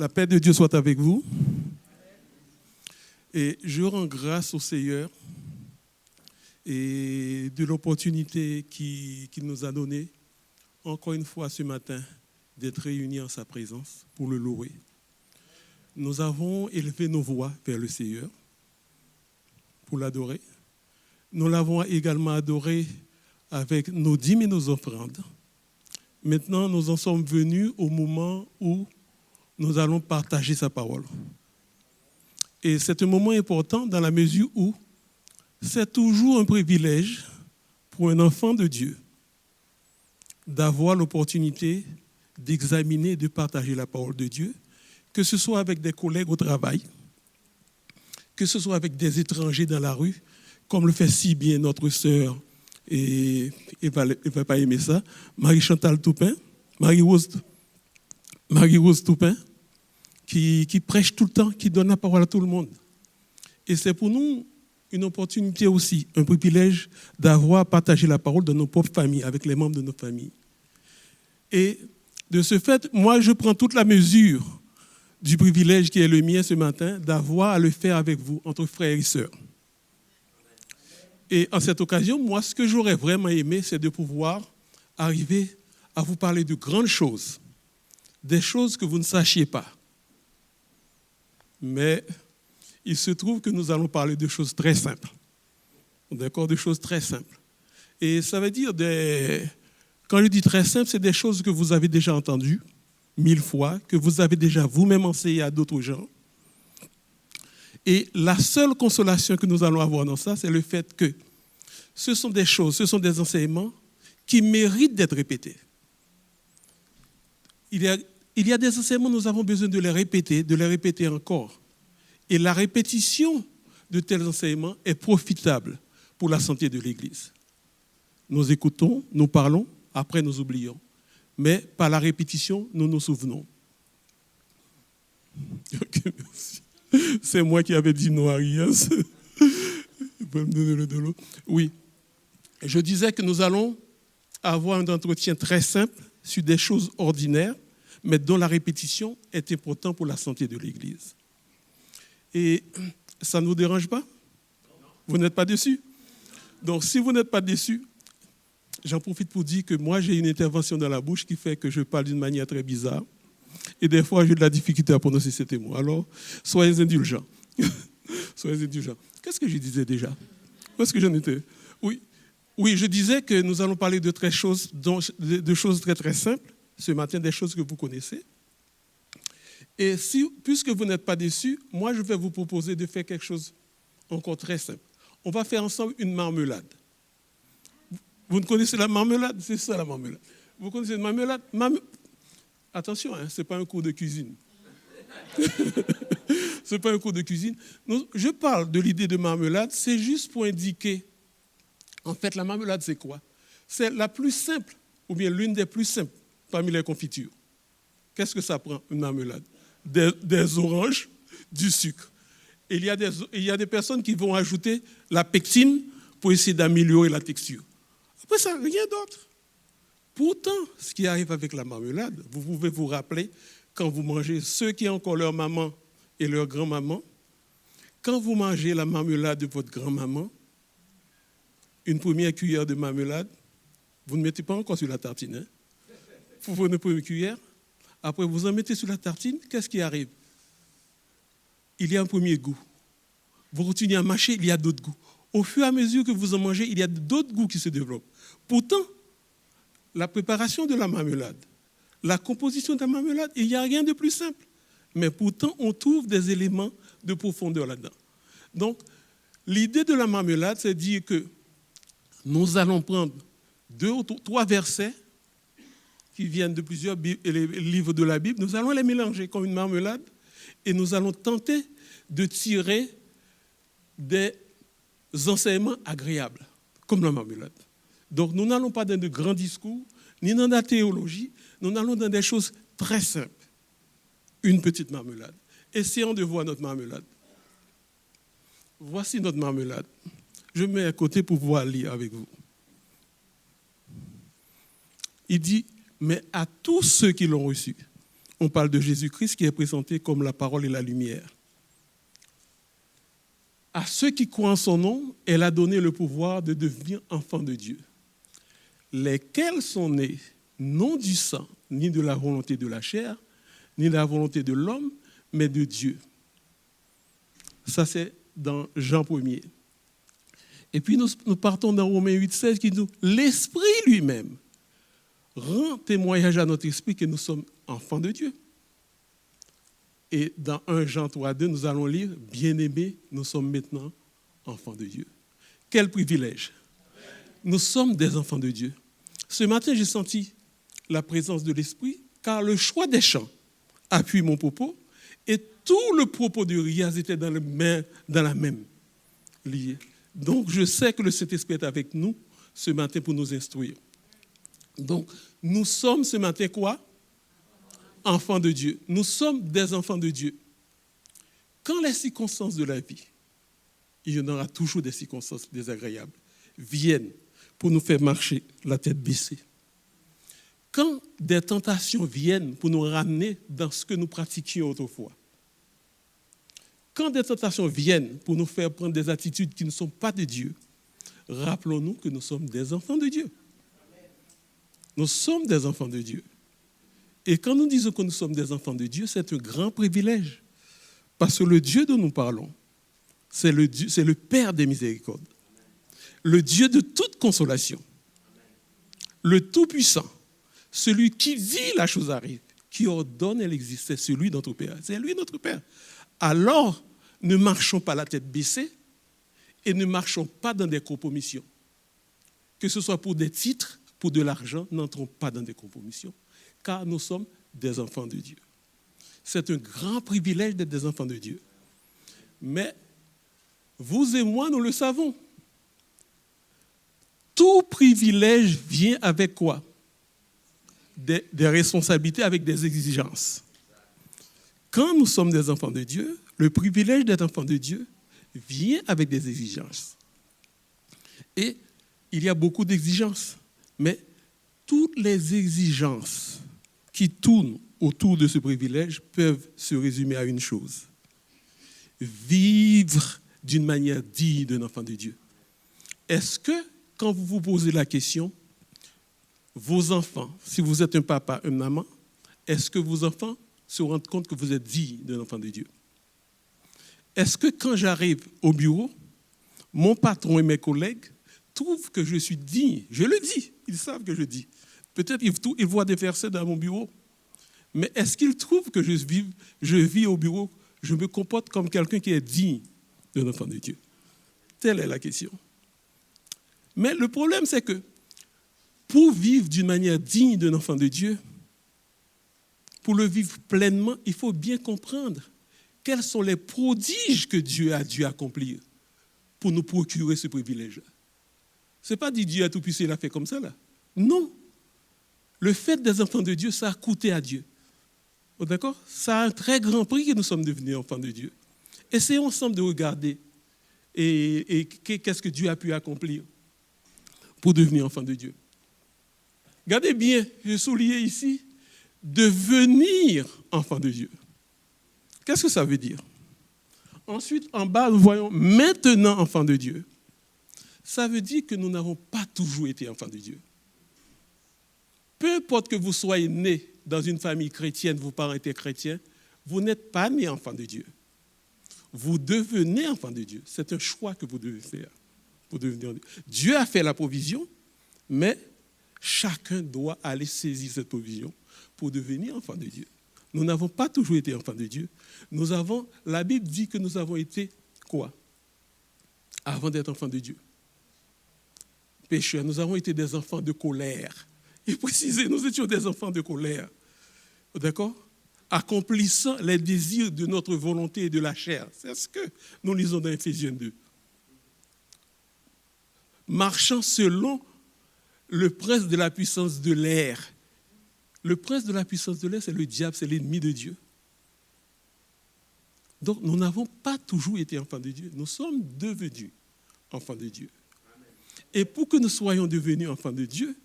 La paix de Dieu soit avec vous. Et je rends grâce au Seigneur et de l'opportunité qu'il nous a donnée, encore une fois ce matin, d'être réunis en sa présence pour le louer. Nous avons élevé nos voix vers le Seigneur pour l'adorer. Nous l'avons également adoré avec nos dîmes et nos offrandes. Maintenant, nous en sommes venus au moment où nous allons partager sa parole. Et c'est un moment important dans la mesure où c'est toujours un privilège pour un enfant de Dieu d'avoir l'opportunité d'examiner et de partager la parole de Dieu, que ce soit avec des collègues au travail, que ce soit avec des étrangers dans la rue, comme le fait si bien notre sœur, et elle ne va pas aimer ça, Marie-Chantal Toupin, Marie-Rose Toupin, qui prêche tout le temps, qui donne la parole à tout le monde. Et c'est pour nous une opportunité aussi, un privilège d'avoir partagé la parole dans nos propres familles, avec les membres de nos familles. Et de ce fait, moi, je prends toute la mesure du privilège qui est le mien ce matin, d'avoir à le faire avec vous, entre frères et sœurs. Et en cette occasion, moi, ce que j'aurais vraiment aimé, c'est de pouvoir arriver à vous parler de grandes choses, des choses que vous ne sachiez pas. Mais il se trouve que nous allons parler de choses très simples. D'accord, de choses très simples. Et ça veut dire, quand je dis très simple, c'est des choses que vous avez déjà entendues 1000 fois, que vous avez déjà vous-même enseigné à d'autres gens. Et la seule consolation que nous allons avoir dans ça, c'est le fait que ce sont des choses, ce sont des enseignements qui méritent d'être répétés. Il y a des enseignements, nous avons besoin de les répéter encore. Et la répétition de tels enseignements est profitable pour la santé de l'Église. Nous écoutons, nous parlons, après nous oublions. Mais par la répétition, nous nous souvenons. Ok, merci. C'est moi qui avais dit non à rien. Il peut me donner le de l'eau. Oui. Je disais que nous allons avoir un entretien très simple sur des choses ordinaires, mais dont la répétition est importante pour la santé de l'Église. Et ça ne vous dérange pas? Vous n'êtes pas déçus? Donc, si vous n'êtes pas déçus, j'en profite pour dire que moi, j'ai une intervention dans la bouche qui fait que je parle d'une manière très bizarre. Et des fois, j'ai de la difficulté à prononcer ces mots. Alors, soyez indulgents. Soyez indulgents. Qu'est-ce que je disais déjà? Où est-ce que j'en étais? Oui, je disais que nous allons parler de choses très, très simples. Ce matin, des choses que vous connaissez. Et puisque vous n'êtes pas déçus, moi, je vais vous proposer de faire quelque chose encore très simple. On va faire ensemble une marmelade. Vous ne connaissez la marmelade? C'est ça, la marmelade. Vous connaissez une marmelade? Attention, hein, ce n'est pas un cours de cuisine. Ce n'est pas un cours de cuisine. Je parle de l'idée de marmelade, c'est juste pour indiquer, en fait, la marmelade, c'est quoi? C'est la plus simple, ou bien l'une des plus simples parmi les confitures. Qu'est-ce que ça prend, une marmelade? Des oranges, du sucre. Et il y a des personnes qui vont ajouter la pectine pour essayer d'améliorer la texture. Après ça, rien d'autre. Pourtant, ce qui arrive avec la marmelade, vous pouvez vous rappeler, quand vous mangez, ceux qui ont encore leur maman et leur grand-maman, quand vous mangez la marmelade de votre grand-maman, une première cuillère de marmelade, vous ne mettez pas encore sur la tartine. Hein? Vous prenez une première cuillère, après vous en mettez sur la tartine, qu'est-ce qui arrive? Il y a un premier goût. Vous continuez à mâcher, il y a d'autres goûts. Au fur et à mesure que vous en mangez, il y a d'autres goûts qui se développent. Pourtant, la préparation de la marmelade, la composition de la marmelade, il n'y a rien de plus simple. Mais pourtant, on trouve des éléments de profondeur là-dedans. Donc, l'idée de la marmelade, c'est de dire que nous allons prendre 2 ou 3 versets qui viennent de plusieurs livres de la Bible, nous allons les mélanger comme une marmelade et nous allons tenter de tirer des enseignements agréables, comme la marmelade. Donc, nous n'allons pas dans de grands discours, ni dans la théologie, nous allons dans des choses très simples. Une petite marmelade. Essayons de voir notre marmelade. Voici notre marmelade. Je mets à côté pour pouvoir lire avec vous. Il dit, mais à tous ceux qui l'ont reçu, on parle de Jésus-Christ qui est présenté comme la parole et la lumière. À ceux qui croient en son nom, elle a donné le pouvoir de devenir enfants de Dieu, lesquels sont nés non du sang, ni de la volonté de la chair, ni de la volonté de l'homme, mais de Dieu. Ça, c'est dans Jean 1er. Et puis, nous partons dans Romains 8,16 qui dit « L'Esprit lui-même rend témoignage à notre esprit que nous sommes enfants de Dieu. » Et dans 1 Jean 3,2, nous allons lire « Bien-aimés, nous sommes maintenant enfants de Dieu. » Quel privilège! Nous sommes des enfants de Dieu. Ce matin, j'ai senti la présence de l'Esprit, car le choix des chants appuie mon propos, et tout le propos de Riaz était dans la même liée. Donc, je sais que le Saint-Esprit est avec nous ce matin pour nous instruire. Donc, nous sommes ce matin quoi? Enfants de Dieu. Nous sommes des enfants de Dieu. Quand les circonstances de la vie, il y en aura toujours des circonstances désagréables, viennent pour nous faire marcher la tête baissée. Quand des tentations viennent pour nous ramener dans ce que nous pratiquions autrefois, quand des tentations viennent pour nous faire prendre des attitudes qui ne sont pas de Dieu, rappelons-nous que nous sommes des enfants de Dieu. Nous sommes des enfants de Dieu. Et quand nous disons que nous sommes des enfants de Dieu, c'est un grand privilège. Parce que le Dieu dont nous parlons, c'est le Père des miséricordes. Le Dieu de toute consolation. Le Tout-Puissant. Celui qui dit la chose arrive, qui ordonne elle existe, c'est celui notre Père. C'est lui notre Père. Alors, ne marchons pas la tête baissée et ne marchons pas dans des compromissions. Que ce soit pour des titres, pour de l'argent, n'entrons pas dans des compromissions, car nous sommes des enfants de Dieu. C'est un grand privilège d'être des enfants de Dieu. Mais vous et moi, nous le savons. Tout privilège vient avec quoi? Des responsabilités, avec des exigences. Quand nous sommes des enfants de Dieu, le privilège d'être enfant de Dieu vient avec des exigences. Et il y a beaucoup d'exigences, mais toutes les exigences qui tournent autour de ce privilège peuvent se résumer à une chose: vivre d'une manière digne d'un enfant de Dieu. Est-ce que, quand vous vous posez la question, vos enfants, si vous êtes un papa, une maman, est-ce que vos enfants se rendent compte que vous êtes digne d'un enfant de Dieu? Est-ce que quand j'arrive au bureau, mon patron et mes collègues trouvent que je suis digne? Je le dis, ils savent que je dis. Peut-être qu'ils voient des versets dans mon bureau, mais est-ce qu'ils trouvent que je vis au bureau, je me comporte comme quelqu'un qui est digne d'un enfant de Dieu? Telle est la question. Mais le problème, c'est que pour vivre d'une manière digne d'un enfant de Dieu, pour le vivre pleinement, il faut bien comprendre quels sont les prodiges que Dieu a dû accomplir pour nous procurer ce privilège-là. Ce n'est pas dit Dieu a tout puissant, il a fait comme ça là. Non. Le fait des enfants de Dieu, ça a coûté à Dieu. D'accord? Ça a un très grand prix que nous sommes devenus enfants de Dieu. Essayons ensemble de regarder et qu'est-ce que Dieu a pu accomplir pour devenir enfant de Dieu. Regardez bien, j'ai souligné ici, devenir enfant de Dieu. Qu'est-ce que ça veut dire? Ensuite, en bas, nous voyons maintenant enfant de Dieu. Ça veut dire que nous n'avons pas toujours été enfants de Dieu. Peu importe que vous soyez né dans une famille chrétienne, vos parents étaient chrétiens, vous n'êtes pas né enfant de Dieu. Vous devenez enfant de Dieu. C'est un choix que vous devez faire pour devenir Dieu. Dieu a fait la provision, mais chacun doit aller saisir cette provision pour devenir enfant de Dieu. Nous n'avons pas toujours été enfants de Dieu. La Bible dit que nous avons été quoi? Avant d'être enfants de Dieu. Pécheurs, nous avons été des enfants de colère. Et précisez, nous étions des enfants de colère. D'accord? Accomplissant les désirs de notre volonté et de la chair. C'est ce que nous lisons dans Éphésiens 2. Marchant selon le prince de la puissance de l'air. Le prince de la puissance de l'air, c'est le diable, c'est l'ennemi de Dieu. Donc, nous n'avons pas toujours été enfants de Dieu. Nous sommes devenus enfants de Dieu. Et pour que nous soyons devenus enfants de Dieu,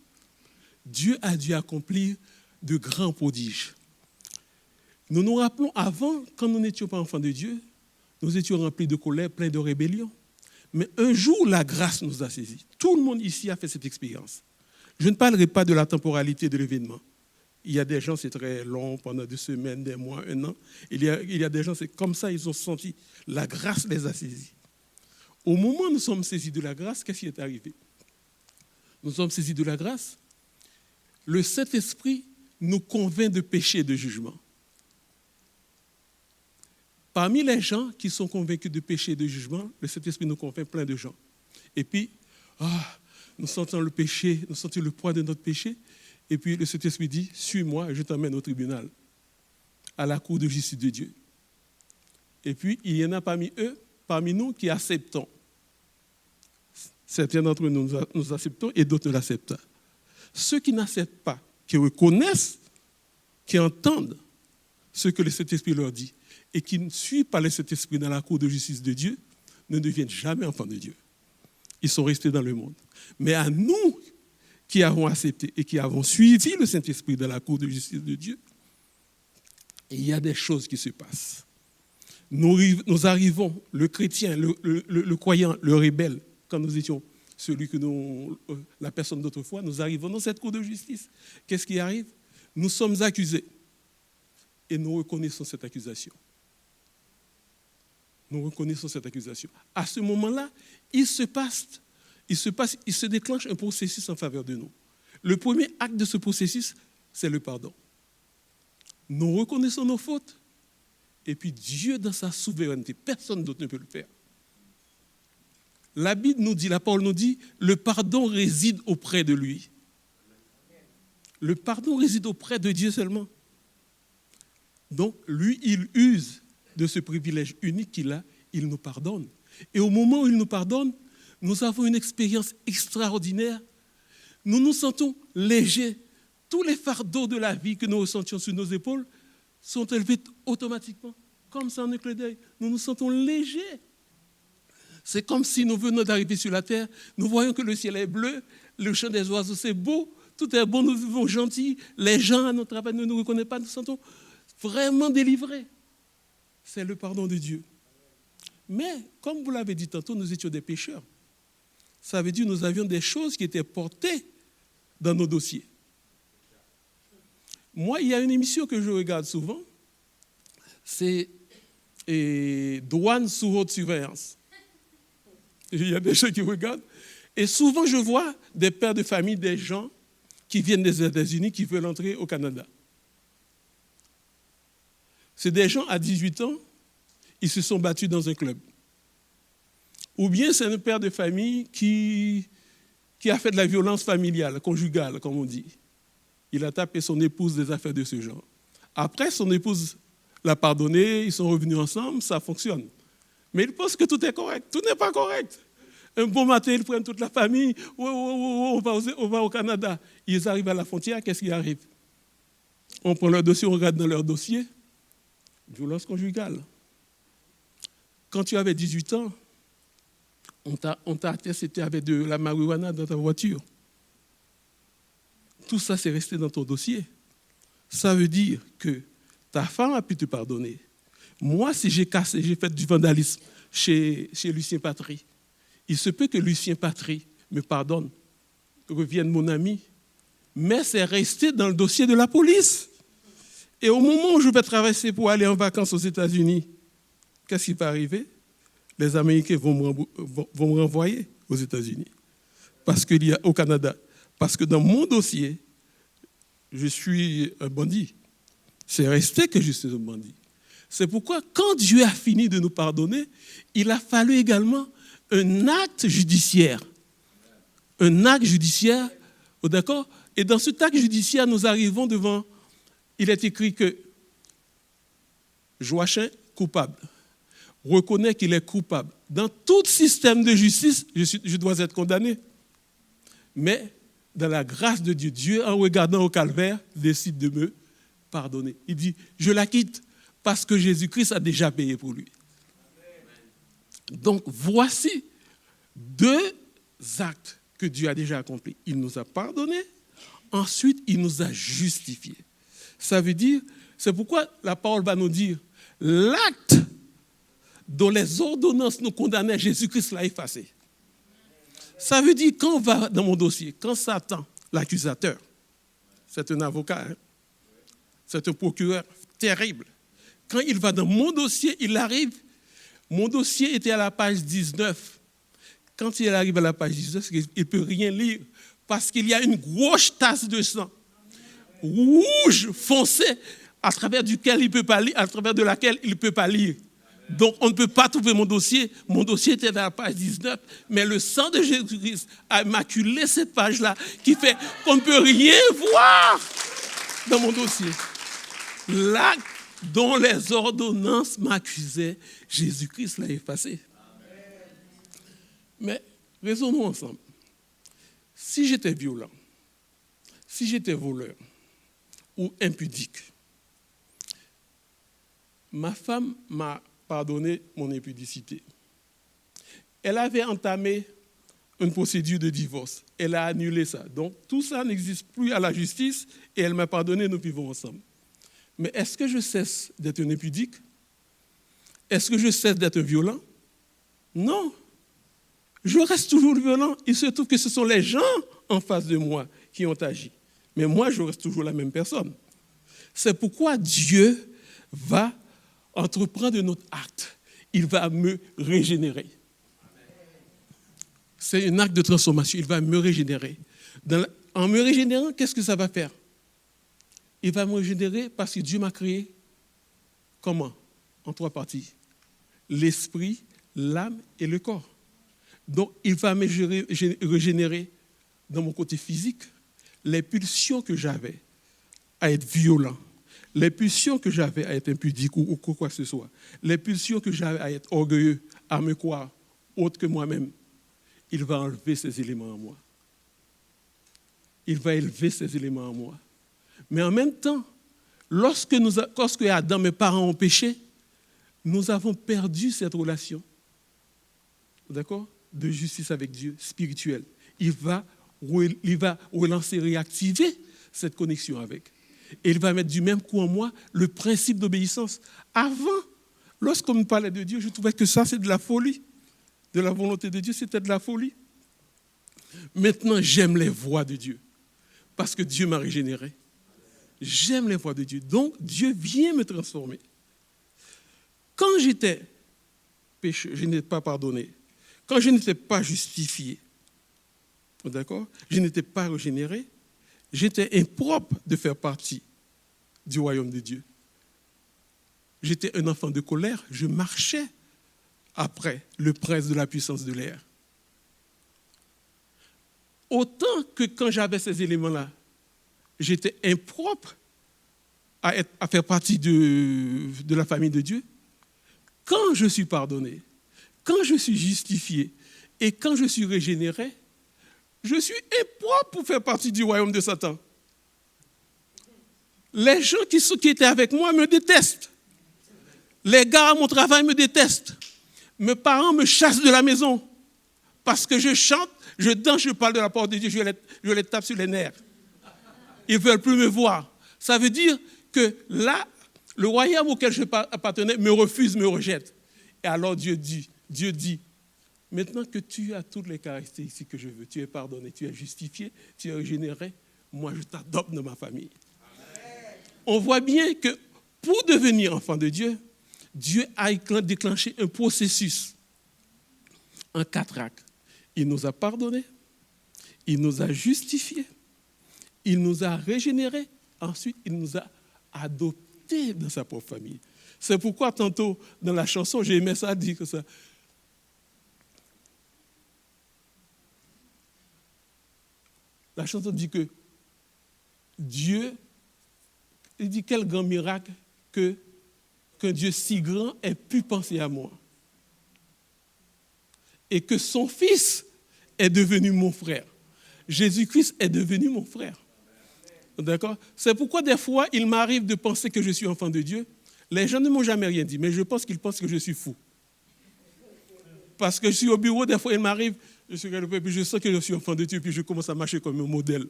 Dieu a dû accomplir de grands prodiges. Nous nous rappelons avant, quand nous n'étions pas enfants de Dieu, nous étions remplis de colère, pleins de rébellion. Mais un jour, la grâce nous a saisis. Tout le monde ici a fait cette expérience. Je ne parlerai pas de la temporalité de l'événement. Il y a des gens, c'est très long, pendant 2 semaines, des mois, 1 an. Il y a des gens, c'est comme ça, ils ont senti. La grâce les a saisis. Au moment où nous sommes saisis de la grâce, qu'est-ce qui est arrivé? Nous sommes saisis de la grâce. Le Saint-Esprit nous convainc de péché et de jugement. Parmi les gens qui sont convaincus de péché et de jugement, le Saint-Esprit nous convainc plein de gens. Et puis, nous sentons le péché, nous sentons le poids de notre péché. Et puis le Saint-Esprit dit, suis-moi et je t'emmène au tribunal, à la cour de justice de Dieu. Et puis, il y en a parmi nous qui acceptons. Certains d'entre nous, nous acceptons et d'autres ne l'acceptent pas. Ceux qui n'acceptent pas, qui reconnaissent, qui entendent ce que le Saint-Esprit leur dit et qui ne suivent pas le Saint-Esprit dans la cour de justice de Dieu, ne deviennent jamais enfants de Dieu. Ils sont restés dans le monde. Mais à nous qui avons accepté et qui avons suivi le Saint-Esprit dans la cour de justice de Dieu, il y a des choses qui se passent. Nous arrivons, le chrétien, le croyant, le rebelle, quand nous étions la personne d'autrefois, nous arrivons dans cette cour de justice. Qu'est-ce qui arrive? Nous sommes accusés et nous reconnaissons cette accusation. Nous reconnaissons cette accusation. À ce moment-là, il se déclenche un processus en faveur de nous. Le premier acte de ce processus, c'est le pardon. Nous reconnaissons nos fautes, et puis Dieu, dans sa souveraineté, personne d'autre ne peut le faire. La Bible nous dit, la parole nous dit, le pardon réside auprès de lui. Le pardon réside auprès de Dieu seulement. Donc, lui, il use de ce privilège unique qu'il a, il nous pardonne. Et au moment où il nous pardonne, nous avons une expérience extraordinaire. Nous nous sentons légers. Tous les fardeaux de la vie que nous ressentions sur nos épaules sont élevés automatiquement, comme ça en un clin d'œil. Nous nous sentons légers. C'est comme si nous venons d'arriver sur la terre, nous voyons que le ciel est bleu, le chant des oiseaux c'est beau, tout est bon, nous vivons gentils, les gens à notre travail ne nous reconnaissent pas, nous nous sentons vraiment délivrés. C'est le pardon de Dieu. Mais, comme vous l'avez dit tantôt, nous étions des pécheurs. Ça veut dire que nous avions des choses qui étaient portées dans nos dossiers. Moi, il y a une émission que je regarde souvent, c'est Douane sous haute surveillance. Il y a des gens qui regardent. Et souvent, je vois des pères de famille, des gens qui viennent des États-Unis, qui veulent entrer au Canada. C'est des gens à 18 ans, ils se sont battus dans un club. Ou bien c'est un père de famille qui a fait de la violence familiale, conjugale, comme on dit. Il a tapé son épouse des affaires de ce genre. Après, son épouse l'a pardonné, ils sont revenus ensemble, ça fonctionne. Mais ils pensent que tout est correct. Tout n'est pas correct. Un bon matin, ils prennent toute la famille, on va au Canada. Ils arrivent à la frontière, qu'est-ce qui arrive? On prend leur dossier, on regarde dans leur dossier. Violence conjugale. Quand tu avais 18 ans, on t'a attesté avec de la marijuana dans ta voiture. Tout ça, c'est resté dans ton dossier. Ça veut dire que ta femme a pu te pardonner. Moi, si j'ai cassé, j'ai fait du vandalisme chez Lucien Patry, il se peut que Lucien Patry me pardonne, revienne mon ami, mais c'est resté dans le dossier de la police. Et au moment où je vais traverser pour aller en vacances aux États-Unis, qu'est-ce qui va arriver? Les Américains vont me renvoyer aux États-Unis, au Canada. Parce que dans mon dossier, je suis un bandit. C'est resté que je suis un bandit. C'est pourquoi, quand Dieu a fini de nous pardonner, il a fallu également un acte judiciaire. Un acte judiciaire, d'accord? Et dans cet acte judiciaire, nous arrivons devant, il est écrit que Joachim, coupable, reconnaît qu'il est coupable. Dans tout système de justice, je dois être condamné. Mais dans la grâce de Dieu, Dieu, en regardant au calvaire, décide de me pardonner. Il dit, je l'acquitte parce que Jésus-Christ a déjà payé pour lui. Donc, voici 2 actes que Dieu a déjà accomplis. Il nous a pardonné, ensuite, il nous a justifiés. Ça veut dire, C'est pourquoi la parole va nous dire, l'acte dont les ordonnances nous condamnaient, Jésus-Christ l'a effacé. Ça veut dire, quand on va dans mon dossier, quand Satan, l'accusateur, c'est un avocat, hein, c'est un procureur terrible, quand il va dans mon dossier, il arrive, mon dossier était à la page 19. Quand il arrive à la page 19, il ne peut rien lire parce qu'il y a une grosse tasse de sang, rouge, foncé, à travers duquel il peut pas lire, à travers de laquelle il ne peut pas lire. Donc, on ne peut pas trouver mon dossier. Mon dossier était à la page 19, mais le sang de Jésus-Christ a maculé cette page-là, qui fait qu'on ne peut rien voir dans mon dossier. L'acte dont les ordonnances m'accusaient, Jésus-Christ l'a effacé. Mais raisonnons ensemble. Si j'étais violent, si j'étais voleur ou impudique, ma femme m'a pardonné mon impudicité. Elle avait entamé une procédure de divorce. Elle a annulé ça. Donc, tout ça n'existe plus à la justice et elle m'a pardonné, nous vivons ensemble. Mais est-ce que je cesse d'être un impudique? Est-ce que je cesse d'être violent? Non. Je reste toujours violent. Il se trouve que ce sont les gens en face de moi qui ont agi. Mais moi, je reste toujours la même personne. C'est pourquoi Dieu va entreprendre un autre acte. Il va me régénérer. C'est un acte de transformation. Il va me régénérer. En me régénérant, qu'est-ce que ça va faire? Il va me régénérer parce que Dieu m'a créé comment? En 3 parties. L'esprit, l'âme et le corps. Donc, il va me régénérer dans mon côté physique. Les pulsions que j'avais à être violent, les pulsions que j'avais à être impudique ou quoi que ce soit, les pulsions que j'avais à être orgueilleux, à me croire autre que moi-même, il va enlever ces éléments en moi. Il va élever ces éléments en moi. Mais en même temps, lorsque Adam, mes parents, ont péché, nous avons perdu cette relation, d'accord, de justice avec Dieu, spirituelle. Il va relancer, réactiver cette connexion avec. Et il va mettre du même coup en moi le principe d'obéissance. Avant, lorsqu'on me parlait de Dieu, je trouvais que ça, c'est de la folie. De la volonté de Dieu, c'était de la folie. Maintenant, j'aime les voies de Dieu. Parce que Dieu m'a régénéré. J'aime les voies de Dieu. Donc, Dieu vient me transformer. Quand j'étais pécheur, je n'étais pas pardonné. Quand je n'étais pas justifié, d'accord, je n'étais pas régénéré, j'étais impropre de faire partie du royaume de Dieu. J'étais un enfant de colère, je marchais après le prince de la puissance de l'air. Autant que quand j'avais ces éléments-là, j'étais impropre à faire partie de la famille de Dieu. Quand je suis pardonné, quand je suis justifié et quand je suis régénéré, je suis impropre pour faire partie du royaume de Satan. Les gens qui étaient avec moi me détestent. Les gars à mon travail me détestent. Mes parents me chassent de la maison parce que je chante, je danse, je parle de la parole de Dieu, je les tape sur les nerfs. Ils ne veulent plus me voir. Ça veut dire que là, le royaume auquel je appartenais me refuse, me rejette. Et alors Dieu dit, maintenant que tu as toutes les caractéristiques que je veux, tu es pardonné, tu es justifié, tu es régénéré, moi je t'adopte dans ma famille. Amen. On voit bien que pour devenir enfant de Dieu, Dieu a déclenché un processus en 4 actes. Il nous a pardonnés, il nous a justifiés, il nous a régénérés, ensuite il nous a adoptés dans sa propre famille. C'est pourquoi tantôt dans la chanson, j'ai aimé ça dire que ça. La chanson dit que Dieu, il dit quel grand miracle qu'un Dieu si grand ait pu penser à moi. Et que son fils est devenu mon frère. Jésus-Christ est devenu mon frère. D'accord? C'est pourquoi des fois, il m'arrive de penser que je suis enfant de Dieu. Les gens ne m'ont jamais rien dit, mais je pense qu'ils pensent que je suis fou. Parce que je suis au bureau, des fois, il m'arrive, je suis puis je sens que je suis enfant de Dieu, puis je commence à marcher comme un modèle.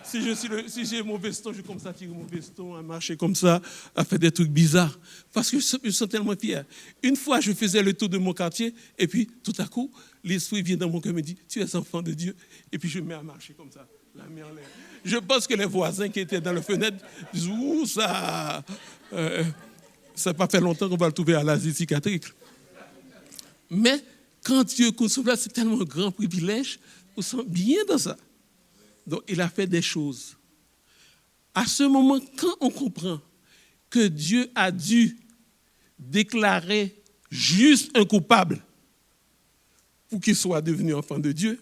Si j'ai mon veston, je commence à tirer mon veston, à marcher comme ça, à faire des trucs bizarres. Parce que je me sens tellement fier. Une fois, je faisais le tour de mon quartier, et puis tout à coup, l'esprit vient dans mon cœur et me dit, tu es enfant de Dieu. Et puis je me mets à marcher comme ça, la main en l'air. Je pense que les voisins qui étaient dans la fenêtre disent, ouh, ça n'a pas fait longtemps qu'on va le trouver à l'asile psychiatrique. Mais quand Dieu conçoit là, c'est tellement un grand privilège, on se sent bien dans ça. Donc, il a fait des choses. À ce moment, quand on comprend que Dieu a dû déclarer juste un coupable pour qu'il soit devenu enfant de Dieu,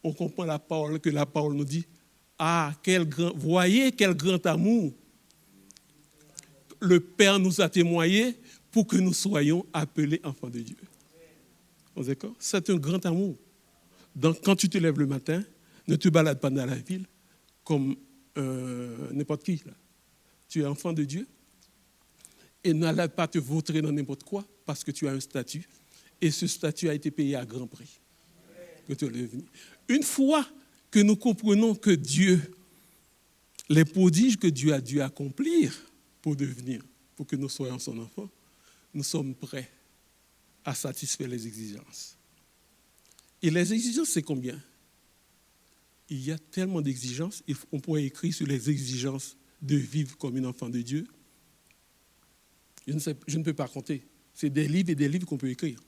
on comprend la parole, que la parole nous dit, ah, voyez quel grand amour le Père nous a témoigné pour que nous soyons appelés enfants de Dieu. Vous êtes d'accord? C'est un grand amour. Donc, quand tu te lèves le matin, ne te balade pas dans la ville comme n'importe qui. Là. Tu es enfant de Dieu et n'allez pas te vautrer dans n'importe quoi parce que tu as un statut et ce statut a été payé à grand prix. Que tu es devenu. Une fois que nous comprenons que Dieu, les prodiges que Dieu a dû accomplir pour que nous soyons son enfant, nous sommes prêts à satisfaire les exigences. Et les exigences, c'est combien? Il y a tellement d'exigences, on pourrait écrire sur les exigences de vivre comme un enfant de Dieu. Je ne peux pas compter. C'est des livres et des livres qu'on peut écrire.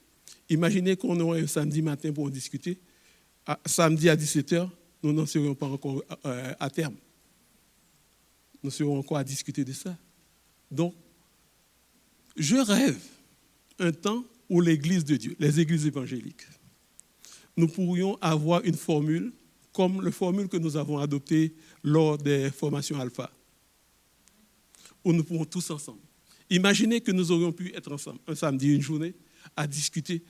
Imaginez qu'on aurait un samedi matin pour en discuter. Samedi à 17h, nous n'en serions pas encore à terme. Nous serons encore à discuter de ça. Donc, je rêve un temps où l'Église de Dieu, les églises évangéliques, nous pourrions avoir une formule comme la formule que nous avons adoptée lors des formations alpha, où nous pourrons tous ensemble. Imaginez que nous aurions pu être ensemble un samedi, une journée, à discuter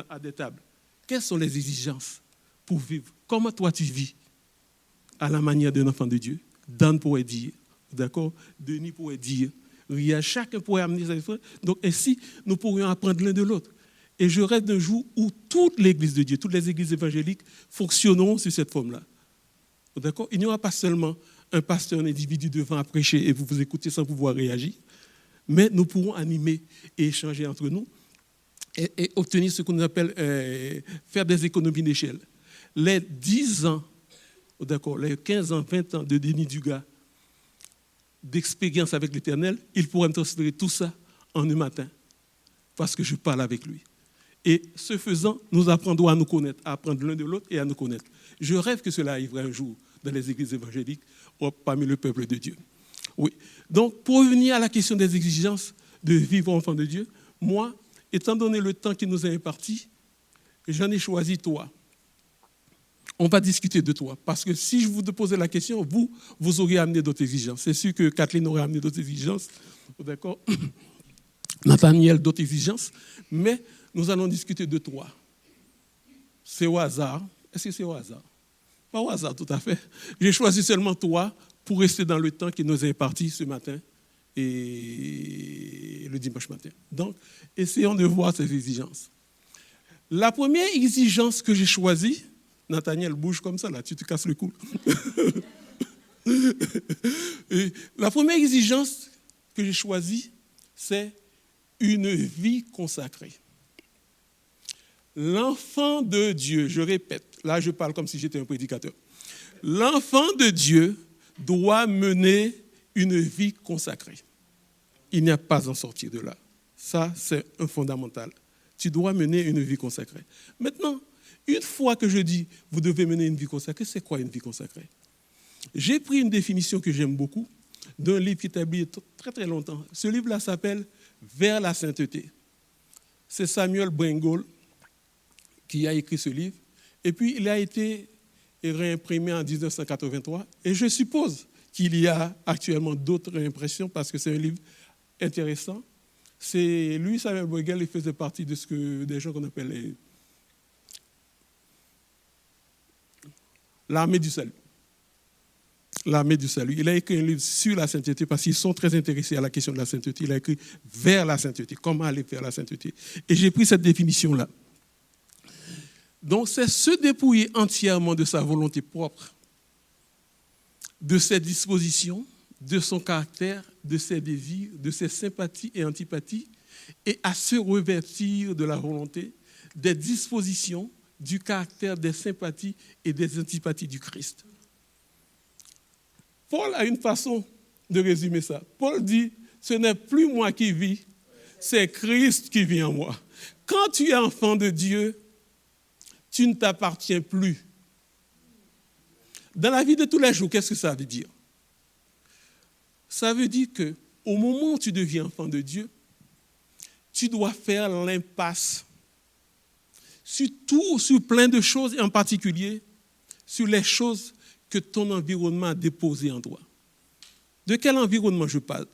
à des tables. Quelles sont les exigences pour vivre? Comment toi tu vis à la manière d'un enfant de Dieu? Dan pourrait dire, d'accord? Denis pourrait dire, chacun pourrait amener sa foi. Donc ainsi, nous pourrions apprendre l'un de l'autre. Et je rêve d'un jour où toute l'Église de Dieu, toutes les églises évangéliques fonctionneront sur cette forme-là. D'accord? Il n'y aura pas seulement un pasteur, un individu devant à prêcher et vous vous écoutez sans pouvoir réagir, mais nous pourrons animer et échanger entre nous et obtenir ce qu'on appelle faire des économies d'échelle. Les 10 ans, d'accord, les 15 ans, 20 ans de Denis Dugas d'expérience avec l'Éternel, il pourra me transférer tout ça en un matin parce que je parle avec lui. Et ce faisant, nous apprendrons à nous connaître, à apprendre l'un de l'autre et à nous connaître. Je rêve que cela arriverait un jour dans les églises évangéliques ou parmi le peuple de Dieu. Oui. Donc, pour revenir à la question des exigences de vivre enfant de Dieu, moi, étant donné le temps qui nous est imparti, j'en ai choisi 3. On va discuter de 3. Parce que si je vous posais la question, vous auriez amené d'autres exigences. C'est sûr que Kathleen aurait amené d'autres exigences. D'accord? Nathaniel, d'autres exigences. Mais nous allons discuter de 3. C'est au hasard. Est-ce que c'est au hasard? Pas au hasard, tout à fait. J'ai choisi seulement 3 pour rester dans le temps qui nous est imparti ce matin et le dimanche matin. Donc, essayons de voir ces exigences. La première exigence que j'ai choisie, Nathaniel bouge comme ça, là, tu te casses le cou. La première exigence que j'ai choisie, c'est une vie consacrée. L'enfant de Dieu, je répète, là je parle comme si j'étais un prédicateur. L'enfant de Dieu doit mener une vie consacrée. Il n'y a pas à en sortir de là. Ça, c'est un fondamental. Tu dois mener une vie consacrée. Maintenant, une fois que je dis, vous devez mener une vie consacrée, c'est quoi une vie consacrée? J'ai pris une définition que j'aime beaucoup d'un livre qui est établi très très longtemps. Ce livre-là s'appelle « Vers la sainteté ». C'est Samuel Brengold qui a écrit ce livre. Et puis, il a été réimprimé en 1983. Et je suppose qu'il y a actuellement d'autres réimpressions parce que c'est un livre intéressant. C'est lui, Samuel Brengold, il faisait partie de des gens qu'on appelle l'armée du salut. L'armée du salut. Il a écrit un livre sur la sainteté parce qu'ils sont très intéressés à la question de la sainteté. Il a écrit « Vers la sainteté », comment aller vers la sainteté. Et j'ai pris cette définition-là. Donc, c'est se dépouiller entièrement de sa volonté propre de ses dispositions, de son caractère, de ses désirs, de ses sympathies et antipathies, et à se revêtir de la volonté, des dispositions, du caractère, des sympathies et des antipathies du Christ. Paul a une façon de résumer ça. Paul dit, ce n'est plus moi qui vis, c'est Christ qui vit en moi. Quand tu es enfant de Dieu, tu ne t'appartiens plus. Dans la vie de tous les jours, qu'est-ce que ça veut dire? Ça veut dire qu'au moment où tu deviens enfant de Dieu, tu dois faire l'impasse sur plein de choses, et en particulier sur les choses que ton environnement a déposées en toi. De quel environnement je parle?